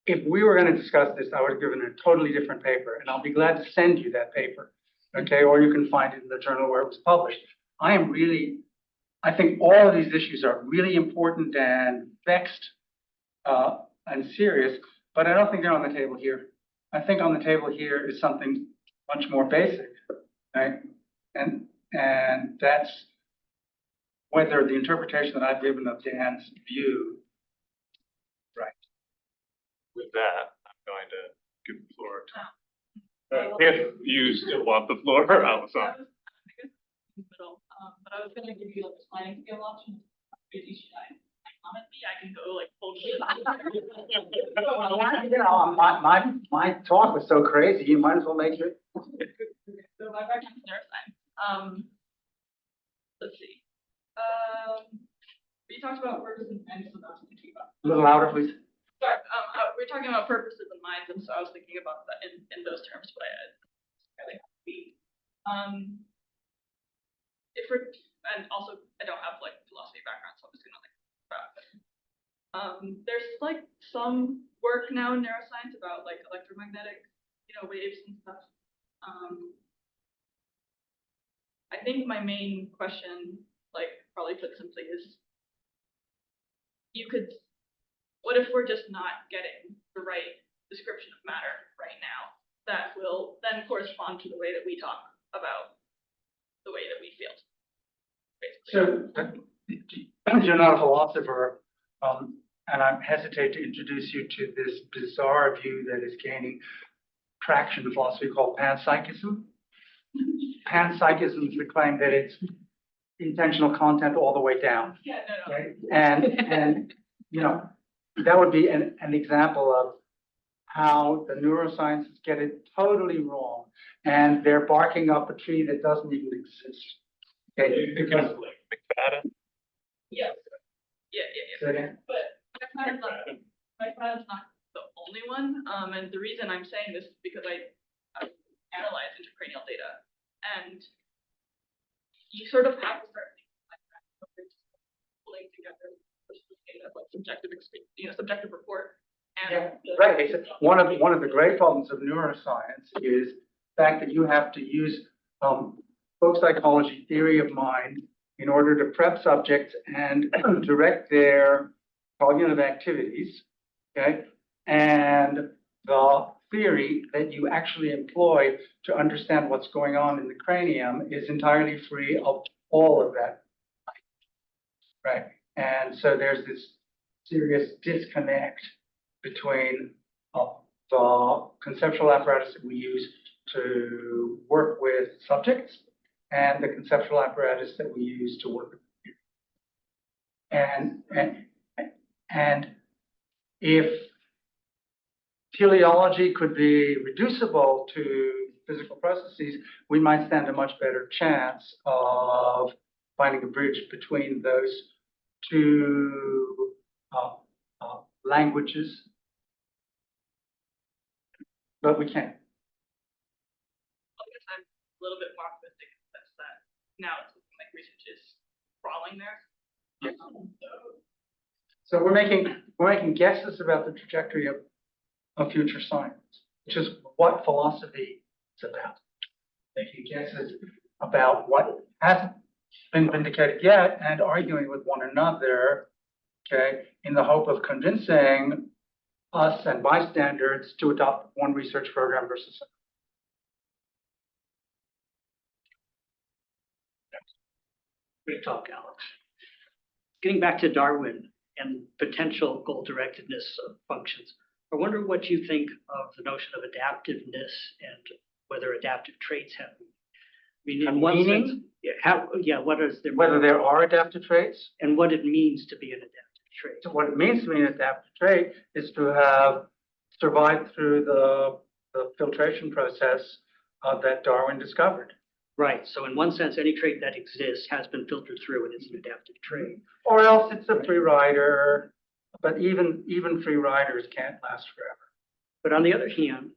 if we were going to discuss this, I would have given a totally different paper, and I'll be glad to send you that paper, okay? Or you can find it in the journal where it was published. I think all of these issues are really important and vexed and serious, but I don't think they're on the table here. I think on the table here is something much more basic, right? And that's whether the interpretation that I've given of Dan's view. With that, I'm going to give the floor to, if you still want the floor, Alessandra. Middle, but I was gonna give you like a sliding scale option. If you should comment me, I can go like full. You know, my talk was so crazy, you might as well make it. So my background is neuroscience. Let's see. We talked about purpose and so that's what I'm thinking about. A little louder, please. Sorry, we're talking about purposes and minds, and so I was thinking about that in those terms, but I like be. If we're, and also I don't have like philosophy background, so I'm just gonna like there's like some work now in neuroscience about like electromagnetic, waves and stuff. I think my main question, like probably put simply, is what if we're just not getting the right description of matter right now that will then correspond to the way that we talk about the way that we feel? Basically. So, you're not a philosopher, and I hesitate to introduce you to this bizarre view that is gaining traction in philosophy called panpsychism. Panpsychism is the claim that it's intentional content all the way down. Yeah, no. Right? And that would be an example of how the neurosciences get it totally wrong, and they're barking up a tree that doesn't even exist. Okay, because McFadden? Yeah. Say again? But McFadden's not the only one. And the reason I'm saying this is because I analyze intracranial data, and you sort of have to start thinking like that, pulling together data like subjective experience, subjective report. And right. One of the great problems of neuroscience is the fact that you have to use folk psychology theory of mind in order to prep subjects and direct their cognitive activities, okay? And the theory that you actually employ to understand what's going on in the cranium is entirely free of all of that, right? And so there's this serious disconnect between the conceptual apparatus that we use to work with subjects and the conceptual apparatus that we use to work with computers. And if teleology could be reducible to physical processes, we might stand a much better chance of finding a bridge between those two languages, but we can't. I guess I'm a little bit more optimistic in the sense that now it's looking like research is crawling there. So we're making guesses about the trajectory of future science, which is what philosophy is about. making guesses about what hasn't been vindicated yet and arguing with one another, okay, in the hope of convincing us and bystanders to adopt one research program versus another. Great talk, Alex. Getting back to Darwin and potential goal-directedness of functions, I wonder what you think of the notion of adaptiveness and whether adaptive traits have meaning. In one Meaning? sense, what is their Whether there are adaptive traits. and what it means to be an adaptive trait. So what it means to be an adaptive trait is to have survived through the filtration process that Darwin discovered. Right. So in one sense, any trait that exists has been filtered through and is an adaptive trait. Or else it's a free rider, but even free riders can't last forever. But on the other hand,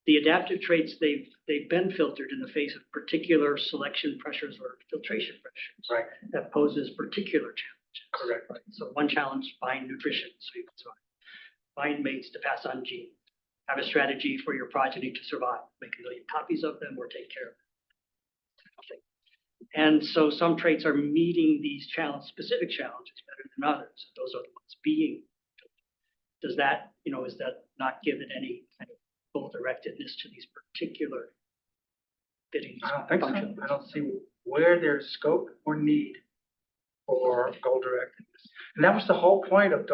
the adaptive traits, they've been filtered in the face of particular selection pressures or filtration pressures. Right. That poses particular challenges. Correct. Right. So one challenge, find nutrition, so you can survive. Find mates to pass on genes. Have a strategy for your progeny to survive. Make a million copies of them or take care of them. And so some traits are meeting these specific challenges better than others. Those are the ones being filtered. Does that, is that not given any kind of goal-directedness to these particular fittings? I don't think so. I don't see where there's scope or need for goal-directedness. And that was the whole point of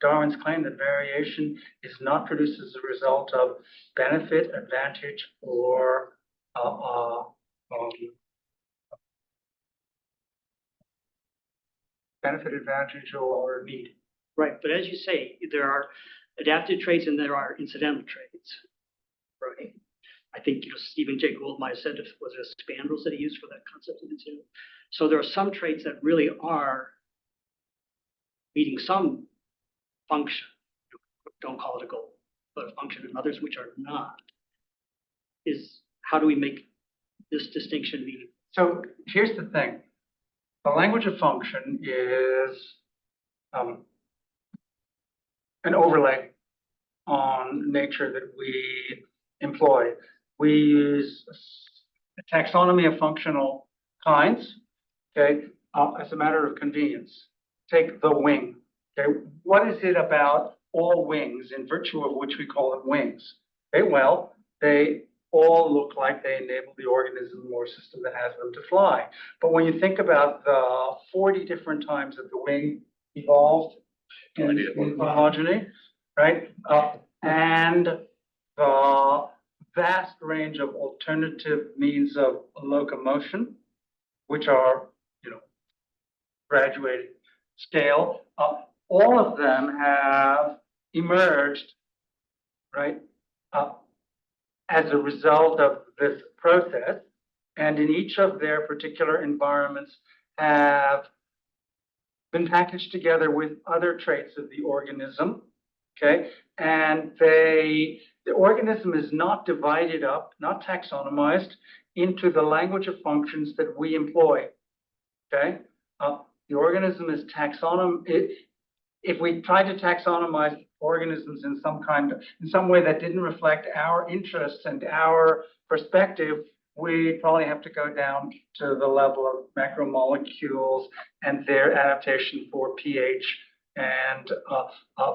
Darwin's claim that variation is not produced as a result of benefit, advantage, or benefit, advantage, or need. Right, but as you say, there are adaptive traits and there are incidental traits, right? I think Stephen Jay Gould might have said, was it Spandrels that he used for that concept of incidental? So there are some traits that really are meeting some function. Don't call it a goal, but a function, and others which are not. How do we make this distinction meaningful? So here's the thing. The language of function is an overlay on nature that we employ. We use a taxonomy of functional kinds, okay, as a matter of convenience. Take the wing, okay? What is it about all wings, in virtue of which we call them wings? Okay, well, they all look like they enable the organism or system that has them to fly. But when you think about the 40 different times that the wing evolved in phylogeny, right? And the vast range of alternative means of locomotion, which are, graduated scale, all of them have emerged, right? As a result of this process, and in each of their particular environments have been packaged together with other traits of the organism, okay? And the organism is not divided up, not taxonomized into the language of functions that we employ, okay? The organism is if we try to taxonomize organisms in some way that didn't reflect our interests and our perspective, we probably have to go down to the level of macromolecules and their adaptation for pH and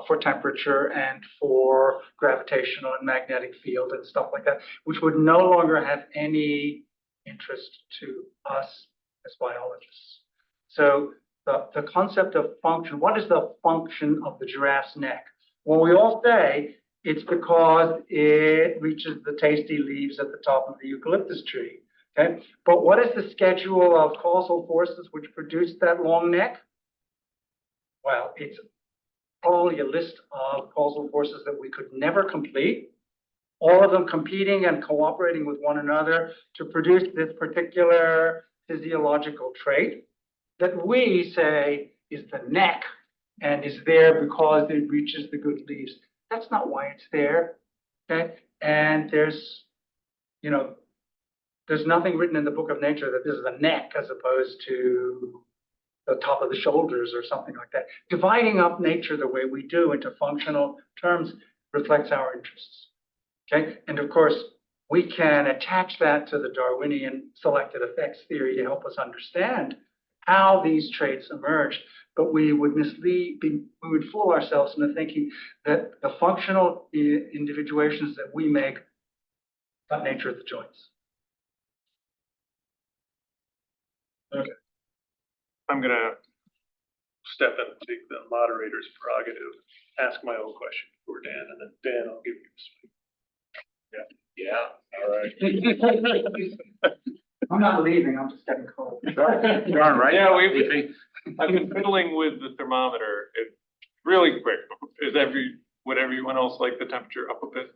for temperature and for gravitational and magnetic field and stuff like that, which would no longer have any interest to us as biologists. So the concept of function, what is the function of the giraffe's neck? Well, we all say it's because it reaches the tasty leaves at the top of the eucalyptus tree, okay? But what is the schedule of causal forces which produce that long neck? Well, it's probably a list of causal forces that we could never complete, all of them competing and cooperating with one another to produce this particular physiological trait that we say is the neck and is there because it reaches the good leaves. That's not why it's there, okay? And there's nothing written in the book of nature that this is a neck as opposed to the top of the shoulders or something like that. Dividing up nature the way we do into functional terms reflects our interests, okay? And of course, we can attach that to the Darwinian selected effects theory to help us understand how these traits emerged. But we would we would fool ourselves into thinking that the functional individuations that we make got nature of the joints. Okay. I'm gonna step in and take the moderator's prerogative, ask my own question for Dan, and then Dan, I'll give you a swing. Yeah, all right. I'm not leaving, I'm just getting cold. Darn right. Yeah, I've been fiddling with the thermometer. Really quick. Would everyone else like the temperature up a bit?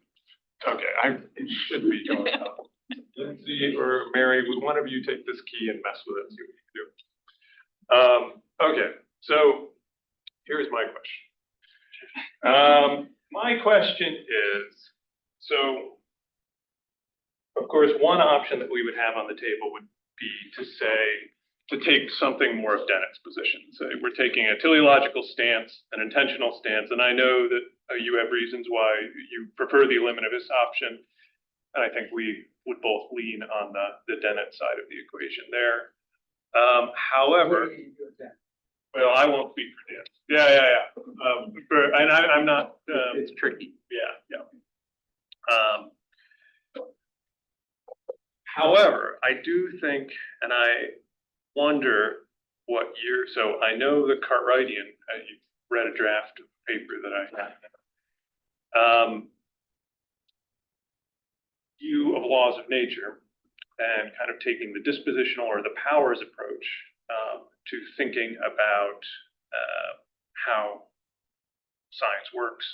Okay, it should be going up. Lindsay or Mary, would one of you take this key and mess with it and see what you can do? Okay, so here's my question. My question is, so of course, one option that we would have on the table would be to take something more of Dennett's position. Say we're taking a teleological stance, an intentional stance, and I know that you have reasons why you prefer the eliminativist option, and I think we would both lean on the Dennett side of the equation there. However, well, I won't speak for Dan. Yeah. And I'm not. It's tricky. Yeah. However, I do think, and I wonder so I know the Cartwrightian, you've read a draft of paper that I have. View of laws of nature and kind of taking the dispositional or the powers approach to thinking about how science works.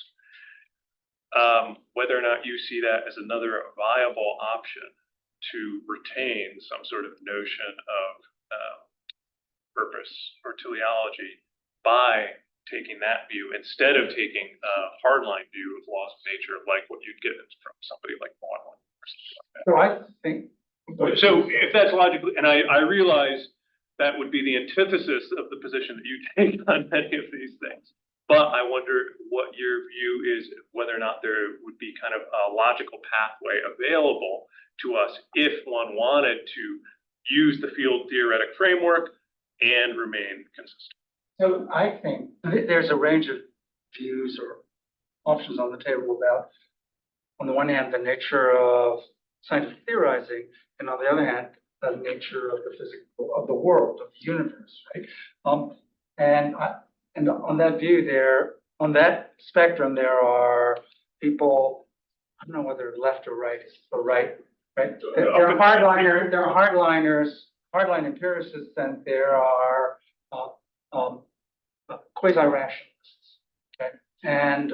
Whether or not you see that as another viable option to retain some sort of notion of purpose or teleology by taking that view instead of taking a hardline view of laws of nature, like what you'd get from somebody like Maudlin or something like that. So I think. So if that's logically, and I realize that would be the antithesis of the position that you take on many of these things. But I wonder what your view is, whether or not there would be kind of a logical pathway available to us if one wanted to use the field theoretic framework and remain consistent. So I think there's a range of views or options on the table about, on the one hand, the nature of scientific theorizing, and on the other hand, the nature of the physical, of the world, of the universe, right? And on that view, on that spectrum, there are people, I don't know whether left or right, or right? There are hardliners, hardline empiricists, and there are quasi-rationalists. Okay, and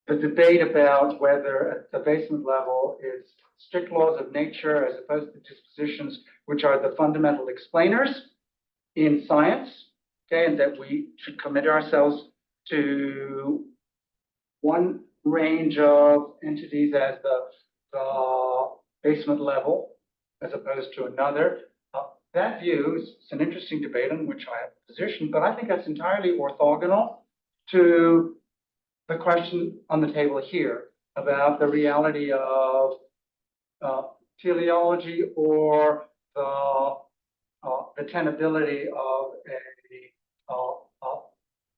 the debate about whether at the basement level is strict laws of nature as opposed to dispositions, which are the fundamental explainers in science, okay, and that we should commit ourselves to one range of entities as the basement level as opposed to another. That view is an interesting debate on which I have a position, but I think that's entirely orthogonal to the question on the table here about the reality of teleology or the tenability of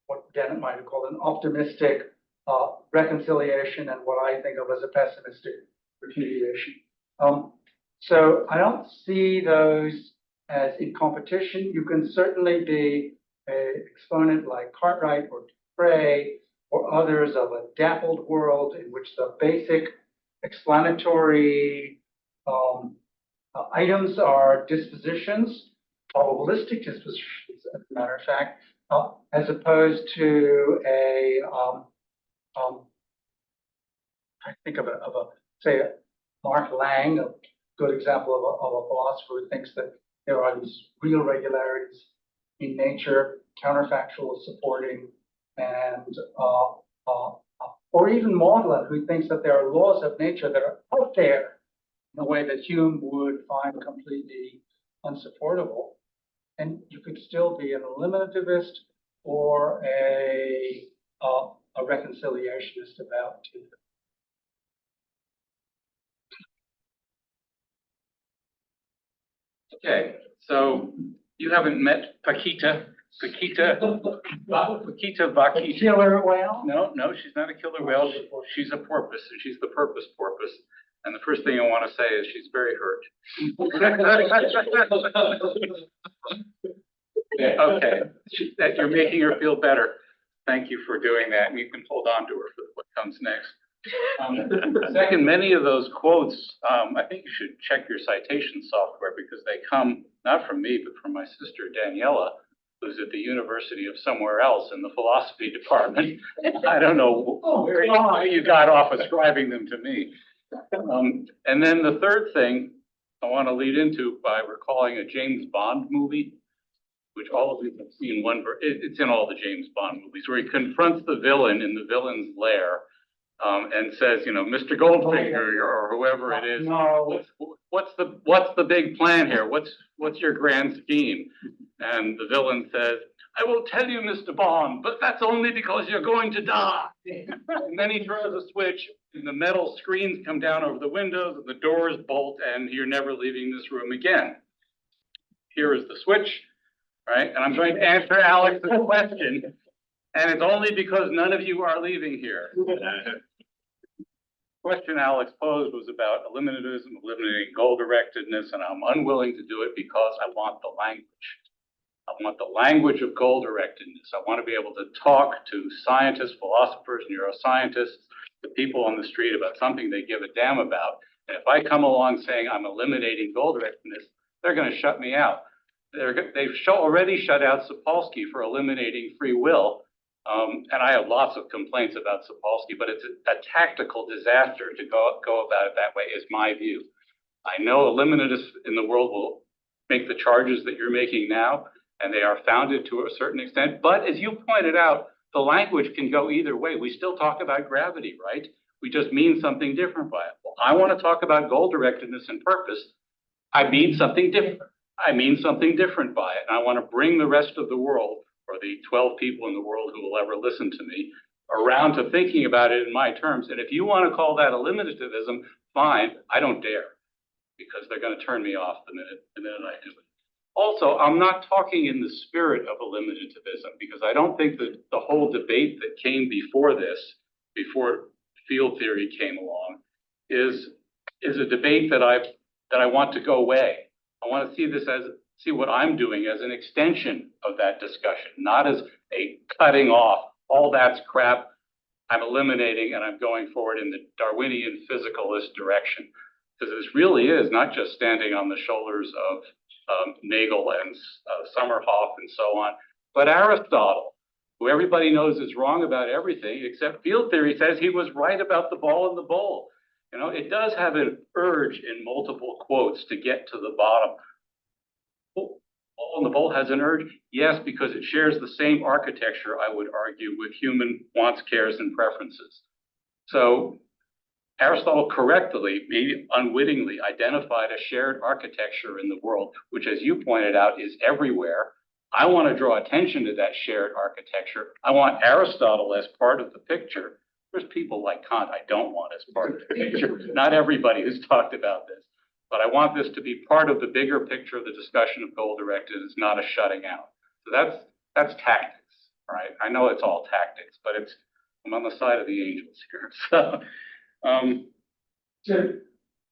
what Dennett might have called an optimistic reconciliation and what I think of as a pessimistic repudiation. So I don't see those as in competition. You can certainly be an exponent like Cartwright or Dupre or others of a dappled world in which the basic explanatory items are dispositions, probabilistic dispositions, as a matter of fact, as opposed to I think of say, Mark Lang, a good example of a philosopher who thinks that there are these real regularities in nature, counterfactual supporting, and or even Maudlin, who thinks that there are laws of nature that are out there in a way that Hume would find completely unsupportable. And you could still be an eliminativist or a reconciliationist about it. Okay, so you haven't met Paquita Vaquita. Killer whale? No, she's not a killer whale. She's a porpoise, and she's the purpose porpoise. And the first thing I want to say is she's very hurt. Okay, that you're making her feel better. Thank you for doing that, and you can hold on to her for what comes next. Second, many of those quotes, I think you should check your citation software because they come not from me, but from my sister Daniela, who's at the University of somewhere else in the philosophy department. I don't know where you got off ascribing them to me. And then the third thing I want to lead into by recalling a James Bond movie, which all of you have seen it's in all the James Bond movies, where he confronts the villain in the villain's lair, and says, Mr. Goldfinger or whoever it is, No. what's the big plan here? What's your grand scheme? And the villain says, I will tell you, Mr. Bond, but that's only because you're going to die. And then he throws a switch, and the metal screens come down over the windows, and the doors bolt, and you're never leaving this room again. Here is the switch, right? And I'm going to answer Alex's question, and it's only because none of you are leaving here. Question Alex posed was about eliminativism, eliminating goal-directedness, and I'm unwilling to do it because I want the language. I want the language of goal-directedness. I want to be able to talk to scientists, philosophers, neuroscientists, the people on the street about something they give a damn about. And if I come along saying I'm eliminating goal-directedness, they're going to shut me out. They've already shut out Sapolsky for eliminating free will. And I have lots of complaints about Sapolsky, but it's a tactical disaster to go about it that way, is my view. I know eliminatists in the world will make the charges that you're making now, and they are founded to a certain extent. But as you pointed out, the language can go either way. We still talk about gravity, right? We just mean something different by it. Well, I want to talk about goal-directedness and purpose. I mean something different. I mean something different by it. And I want to bring the rest of the world, or the 12 people in the world who will ever listen to me, around to thinking about it in my terms. And if you want to call that eliminativism, fine, I don't dare, because they're going to turn me off the minute I do it. Also, I'm not talking in the spirit of eliminativism, because I don't think that the whole debate that came before this, before field theory came along, is a debate that I want to go away. I want to see what I'm doing as an extension of that discussion, not as a cutting off. All that's crap. I'm eliminating, and I'm going forward in the Darwinian physicalist direction. Because this really is not just standing on the shoulders of Nagel and Sommerhoff and so on, but Aristotle, who everybody knows is wrong about everything, except field theory says he was right about the ball and the bowl. It does have an urge in multiple quotes to get to the bottom. Ball and the bowl has an urge? Yes, because it shares the same architecture, I would argue, with human wants, cares, and preferences. So Aristotle correctly, maybe unwittingly, identified a shared architecture in the world, which, as you pointed out, is everywhere. I want to draw attention to that shared architecture. I want Aristotle as part of the picture. There's people like Kant I don't want as part of the picture. Not everybody has talked about this, but I want this to be part of the bigger picture of the discussion of goal-directed. It's not a shutting out. So that's tactics, right? I know it's all tactics, but I'm on the side of the angels here. So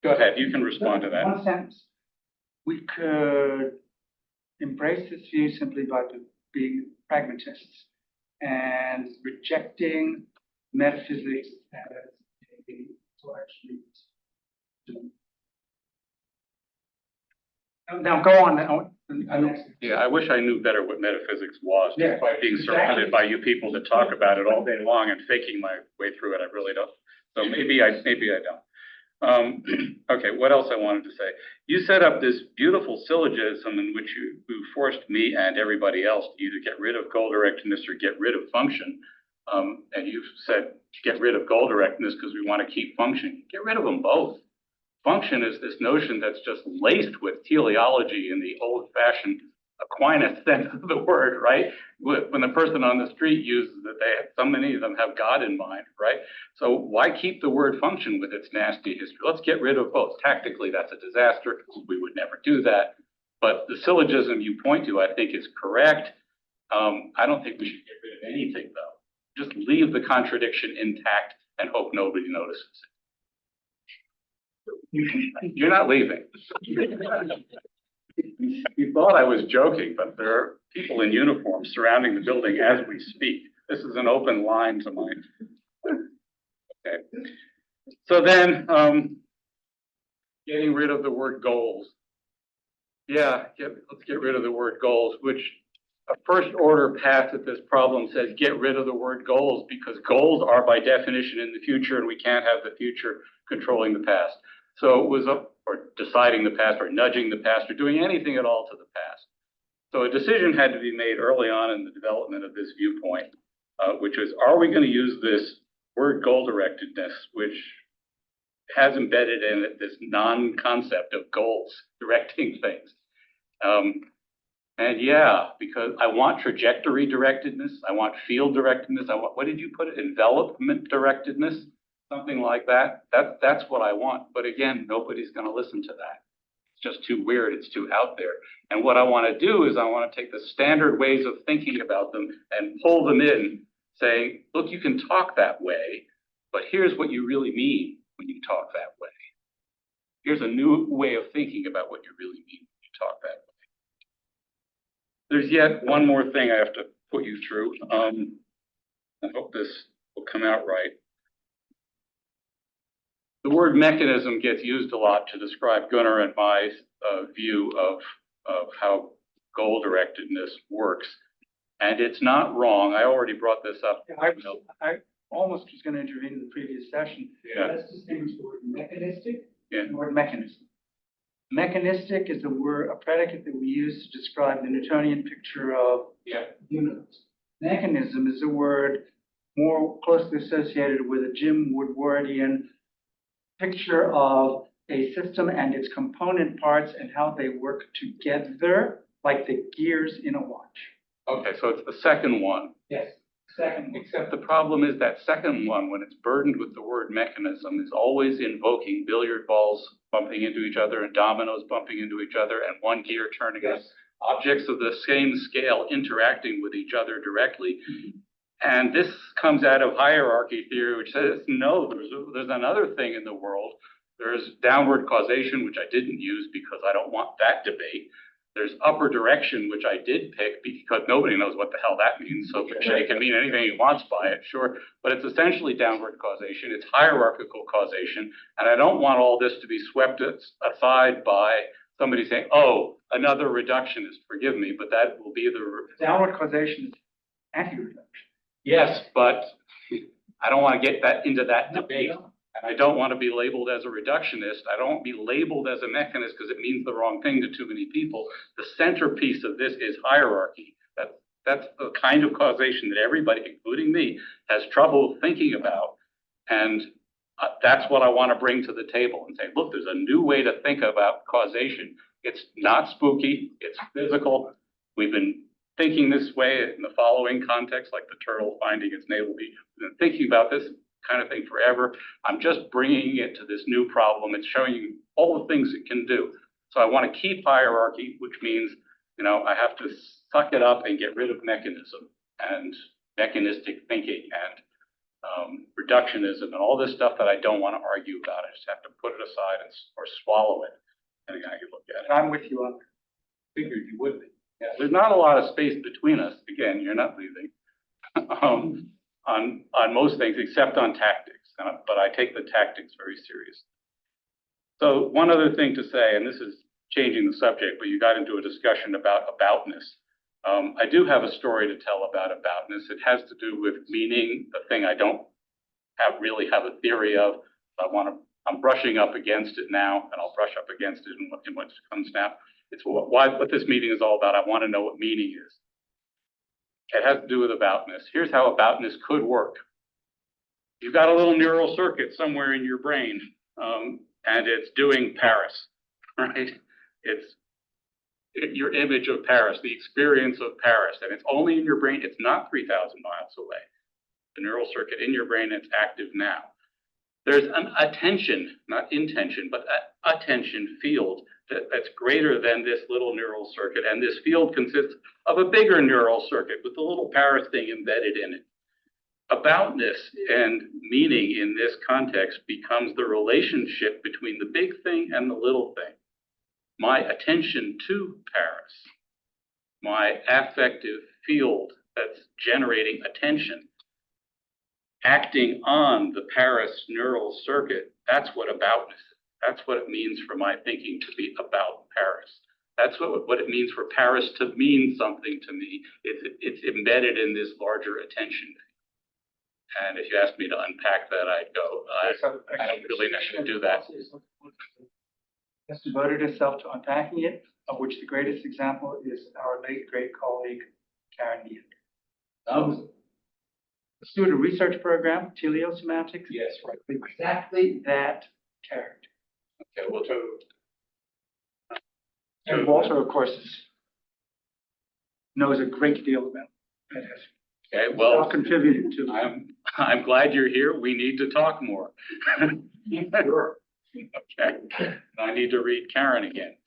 go ahead, you can respond to that. One sentence. We could embrace this view simply by being pragmatists and rejecting metaphysics as a actually. Now go on. Yeah, I wish I knew better what metaphysics was, Yeah, despite being surrounded by you people that talk about it all day long and faking my way through it. I really don't. So maybe I don't. Okay, what else I wanted to say? You set up this beautiful syllogism in which you forced me and everybody else to either get rid of goal-directedness or get rid of function. And you said, get rid of goal-directedness because we want to keep function. Get rid of them both. Function is this notion that's just laced with teleology in the old-fashioned Aquinas sense of the word, right? When the person on the street uses it, so many of them have God in mind, right? So why keep the word function with its nasty history? Let's get rid of both. Tactically, that's a disaster. We would never do that. But the syllogism you point to, I think, is correct. I don't think we should get rid of anything, though. Just leave the contradiction intact and hope nobody notices it. You're not leaving. You thought I was joking, but there are people in uniform surrounding the building as we speak. This is an open line to mine. Okay. So then, getting rid of the word goals. Yeah, let's get rid of the word goals, which a first order pass at this problem says get rid of the word goals because goals are by definition in the future and we can't have the future controlling the past. So it was or deciding the past or nudging the past or doing anything at all to the past. So a decision had to be made early on in the development of this viewpoint, which was, are we going to use this word goal-directedness, which has embedded in it this non-concept of goals directing things. And yeah, because I want trajectory directedness, I want field directedness, I want, what did you put it, envelopment directedness, something like that. That's what I want. But again, nobody's going to listen to that. It's just too weird. It's too out there. And what I want to do is I want to take the standard ways of thinking about them and pull them in, saying, look, you can talk that way, but here's what you really mean when you talk that way. Here's a new way of thinking about what you really mean when you talk that way. There's yet one more thing I have to put you through. I hope this will come out right. The word mechanism gets used a lot to describe Gunnar and my view of how goal-directedness works. And it's not wrong. I already brought this up. I almost was going to intervene in the previous session. Yeah. Let's distinguish the word mechanistic Yeah. and the word mechanism. Mechanistic is a predicate that we use to describe the Newtonian picture of the universe. Mechanism is a word more closely associated with a Jim Woodwardian picture of a system and its component parts and how they work together, like the gears in a watch. Okay, so it's the second one. Yes, second one. Except the problem is that second one, when it's burdened with the word mechanism, is always invoking billiard balls bumping into each other and dominoes bumping into each other and one gear turning us. Objects of the same scale interacting with each other directly. And this comes out of hierarchy theory, which says, no, there's another thing in the world. There's downward causation, which I didn't use because I don't want that debate. There's upper direction, which I did pick because nobody knows what the hell that means. So Jay can mean anything he wants by it, sure. But it's essentially downward causation. It's hierarchical causation. And I don't want all this to be swept aside by somebody saying, oh, another reductionist, forgive me, but that will be the Downward causation is anti-reduction. Yes, but I don't want to get into that debate. And I don't want to be labeled as a reductionist. I don't want to be labeled as a mechanist because it means the wrong thing to too many people. The centerpiece of this is hierarchy. That's the kind of causation that everybody, including me, has trouble thinking about. And that's what I want to bring to the table and say, look, there's a new way to think about causation. It's not spooky, it's physical. We've been thinking this way in the following context, like the turtle finding its navel beak. We've been thinking about this kind of thing forever. I'm just bringing it to this new problem. It's showing you all the things it can do. So I want to keep hierarchy, which means, I have to suck it up and get rid of mechanism and mechanistic thinking and reductionism and all this stuff that I don't want to argue about. I just have to put it aside or swallow it, depending on how you look at it. I'm with you on that. Figured you would be. Yeah, there's not a lot of space between us. Again, you're not leaving on most things except on tactics, but I take the tactics very seriously. So one other thing to say, and this is changing the subject, but you got into a discussion about aboutness. I do have a story to tell about aboutness. It has to do with meaning, the thing I don't really have a theory of. I'm brushing up against it now, and I'll brush up against it in what comes now. It's what this meeting is all about. I want to know what meaning is. It has to do with aboutness. Here's how aboutness could work. You've got a little neural circuit somewhere in your brain, and it's doing Paris, right? It's your image of Paris, the experience of Paris, and it's only in your brain. It's not 3,000 miles away. The neural circuit in your brain, it's active now. There's an attention, not intention, but attention field that's greater than this little neural circuit, and this field consists of a bigger neural circuit with the little Paris thing embedded in it. Aboutness and meaning in this context becomes the relationship between the big thing and the little thing. My attention to Paris, my affective field that's generating attention, acting on the Paris neural circuit, that's what aboutness is. That's what it means for my thinking to be about Paris. That's what it means for Paris to mean something to me. It's embedded in this larger attention. And if you asked me to unpack that, I'd go, I don't really know how to do that. Has devoted itself to unpacking it, of which the greatest example is our late great colleague, Karen Neal. Pursued a research program, teleosemantics. Yes, right. Exactly that character. Okay, well, And Walter, of course, knows a great deal about it. okay, I'll well, contribute to. I'm glad you're here. We need to talk more. Sure. Okay, I need to read Karen again.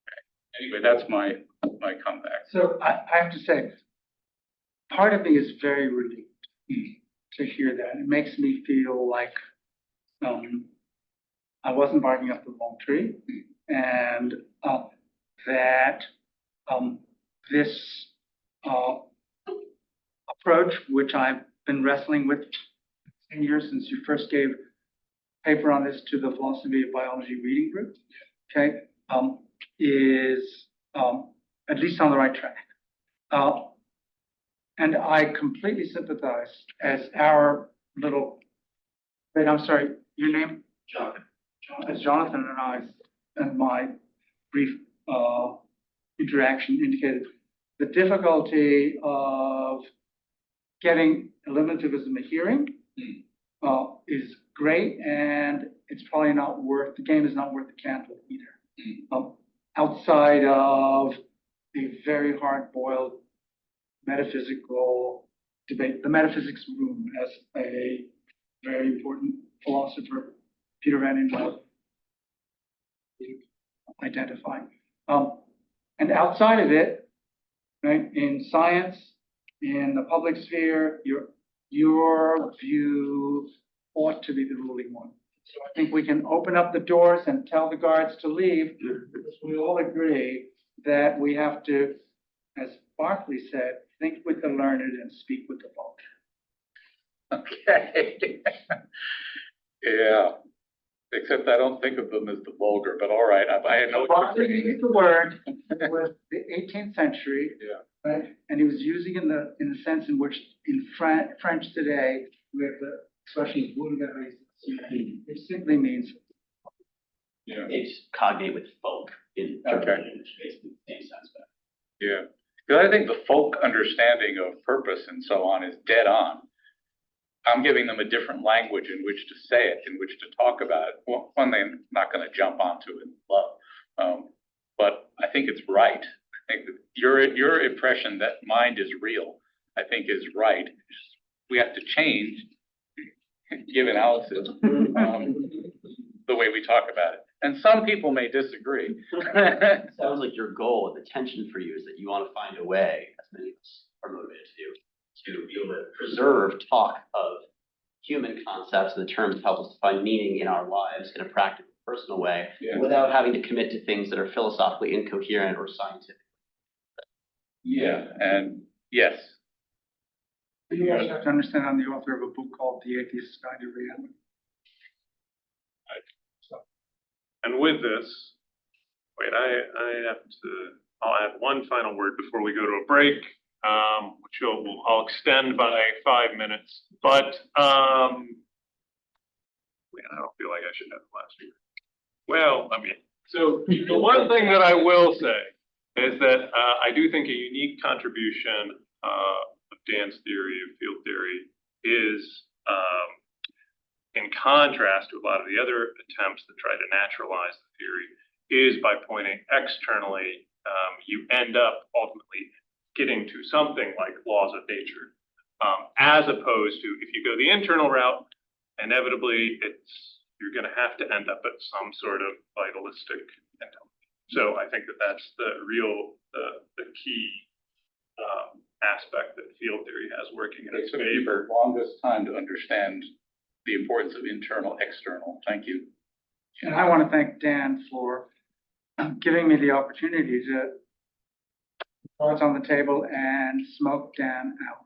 Okay. Anyway, that's my comeback. So I have to say, part of me is very relieved to hear that. It makes me feel like I wasn't barking up the wrong tree, and that this approach, which I've been wrestling with 10 years since you first gave paper on this to the Philosophy of Biology reading group, okay, is at least on the right track. And I completely sympathize as our little, wait, I'm sorry, your name? Jonathan. As Jonathan and I, and my brief interaction indicated, the difficulty of getting eliminativism a hearing is great, and it's probably not worth, the game is not worth the candle either. Outside of a very hard-boiled metaphysical debate, the metaphysics room, as a very important philosopher, Peter Van Inwell, identifying. And outside of it, right, in science, in the public sphere, your view ought to be the ruling one. So I think we can open up the doors and tell the guards to leave, because we all agree that we have to, as Berkeley said, think with the learned and speak with the vulgar. Okay. Yeah. Except I don't think of them as the vulgar, but all right. I know. Berkeley used the word was the 18th century, Yeah. right? And he was using in the sense in which in French today we have the expression vulgarisation. It simply means. Yeah. It's cognate with folk in Okay. German, which basically the same sense, but. Yeah. Because I think the folk understanding of purpose and so on is dead on. I'm giving them a different language in which to say it, in which to talk about it. Well, one they're not going to jump onto and love. But I think it's right. I think that your impression that mind is real, I think is right. We have to change, given Alex's, the way we talk about it. And some people may disagree. Sounds like your goal and the tension for you is that you want to find a way, as many of us are motivated to be able to preserve talk of human concepts and the terms that help us to find meaning in our lives in a practical, personal way, Yeah. without having to commit to things that are philosophically incoherent or scientific. Yeah, and yes. You also have to understand I'm the author of a book called The Atheist's Guide to Reality. And with this, wait, I'll add one final word before we go to a break, which I'll extend by 5 minutes, but, man, I don't feel like I should have the last year. Well, I mean, so the one thing that I will say is that I do think a unique contribution of Dan's theory, of field theory, is in contrast to a lot of the other attempts that try to naturalize the theory, is by pointing externally, you end up ultimately getting to something like laws of nature, as opposed to if you go the internal route, inevitably you're gonna have to end up at some sort of vitalistic end. So I think that that's the real, the key, aspect that field theory has working in its It took me favor. the longest time to understand the importance of internal, external. Thank you. And I want to thank Dan for giving me the opportunity to throw it on the table and smoke Dan out.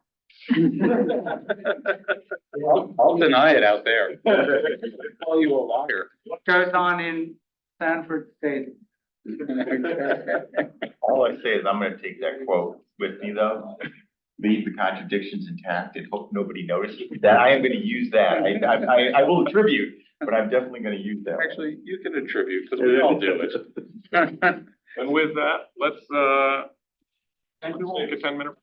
I'll deny it out there. Call you a liar. What goes on in Sanford State? All I say is I'm gonna take that quote with me though, leave the contradictions intact and hope nobody notices. That I am gonna use that. I will attribute, but I'm definitely gonna use that. Actually, you can attribute, because we all do it. And with that, let's, Thank you all. take a 10-minute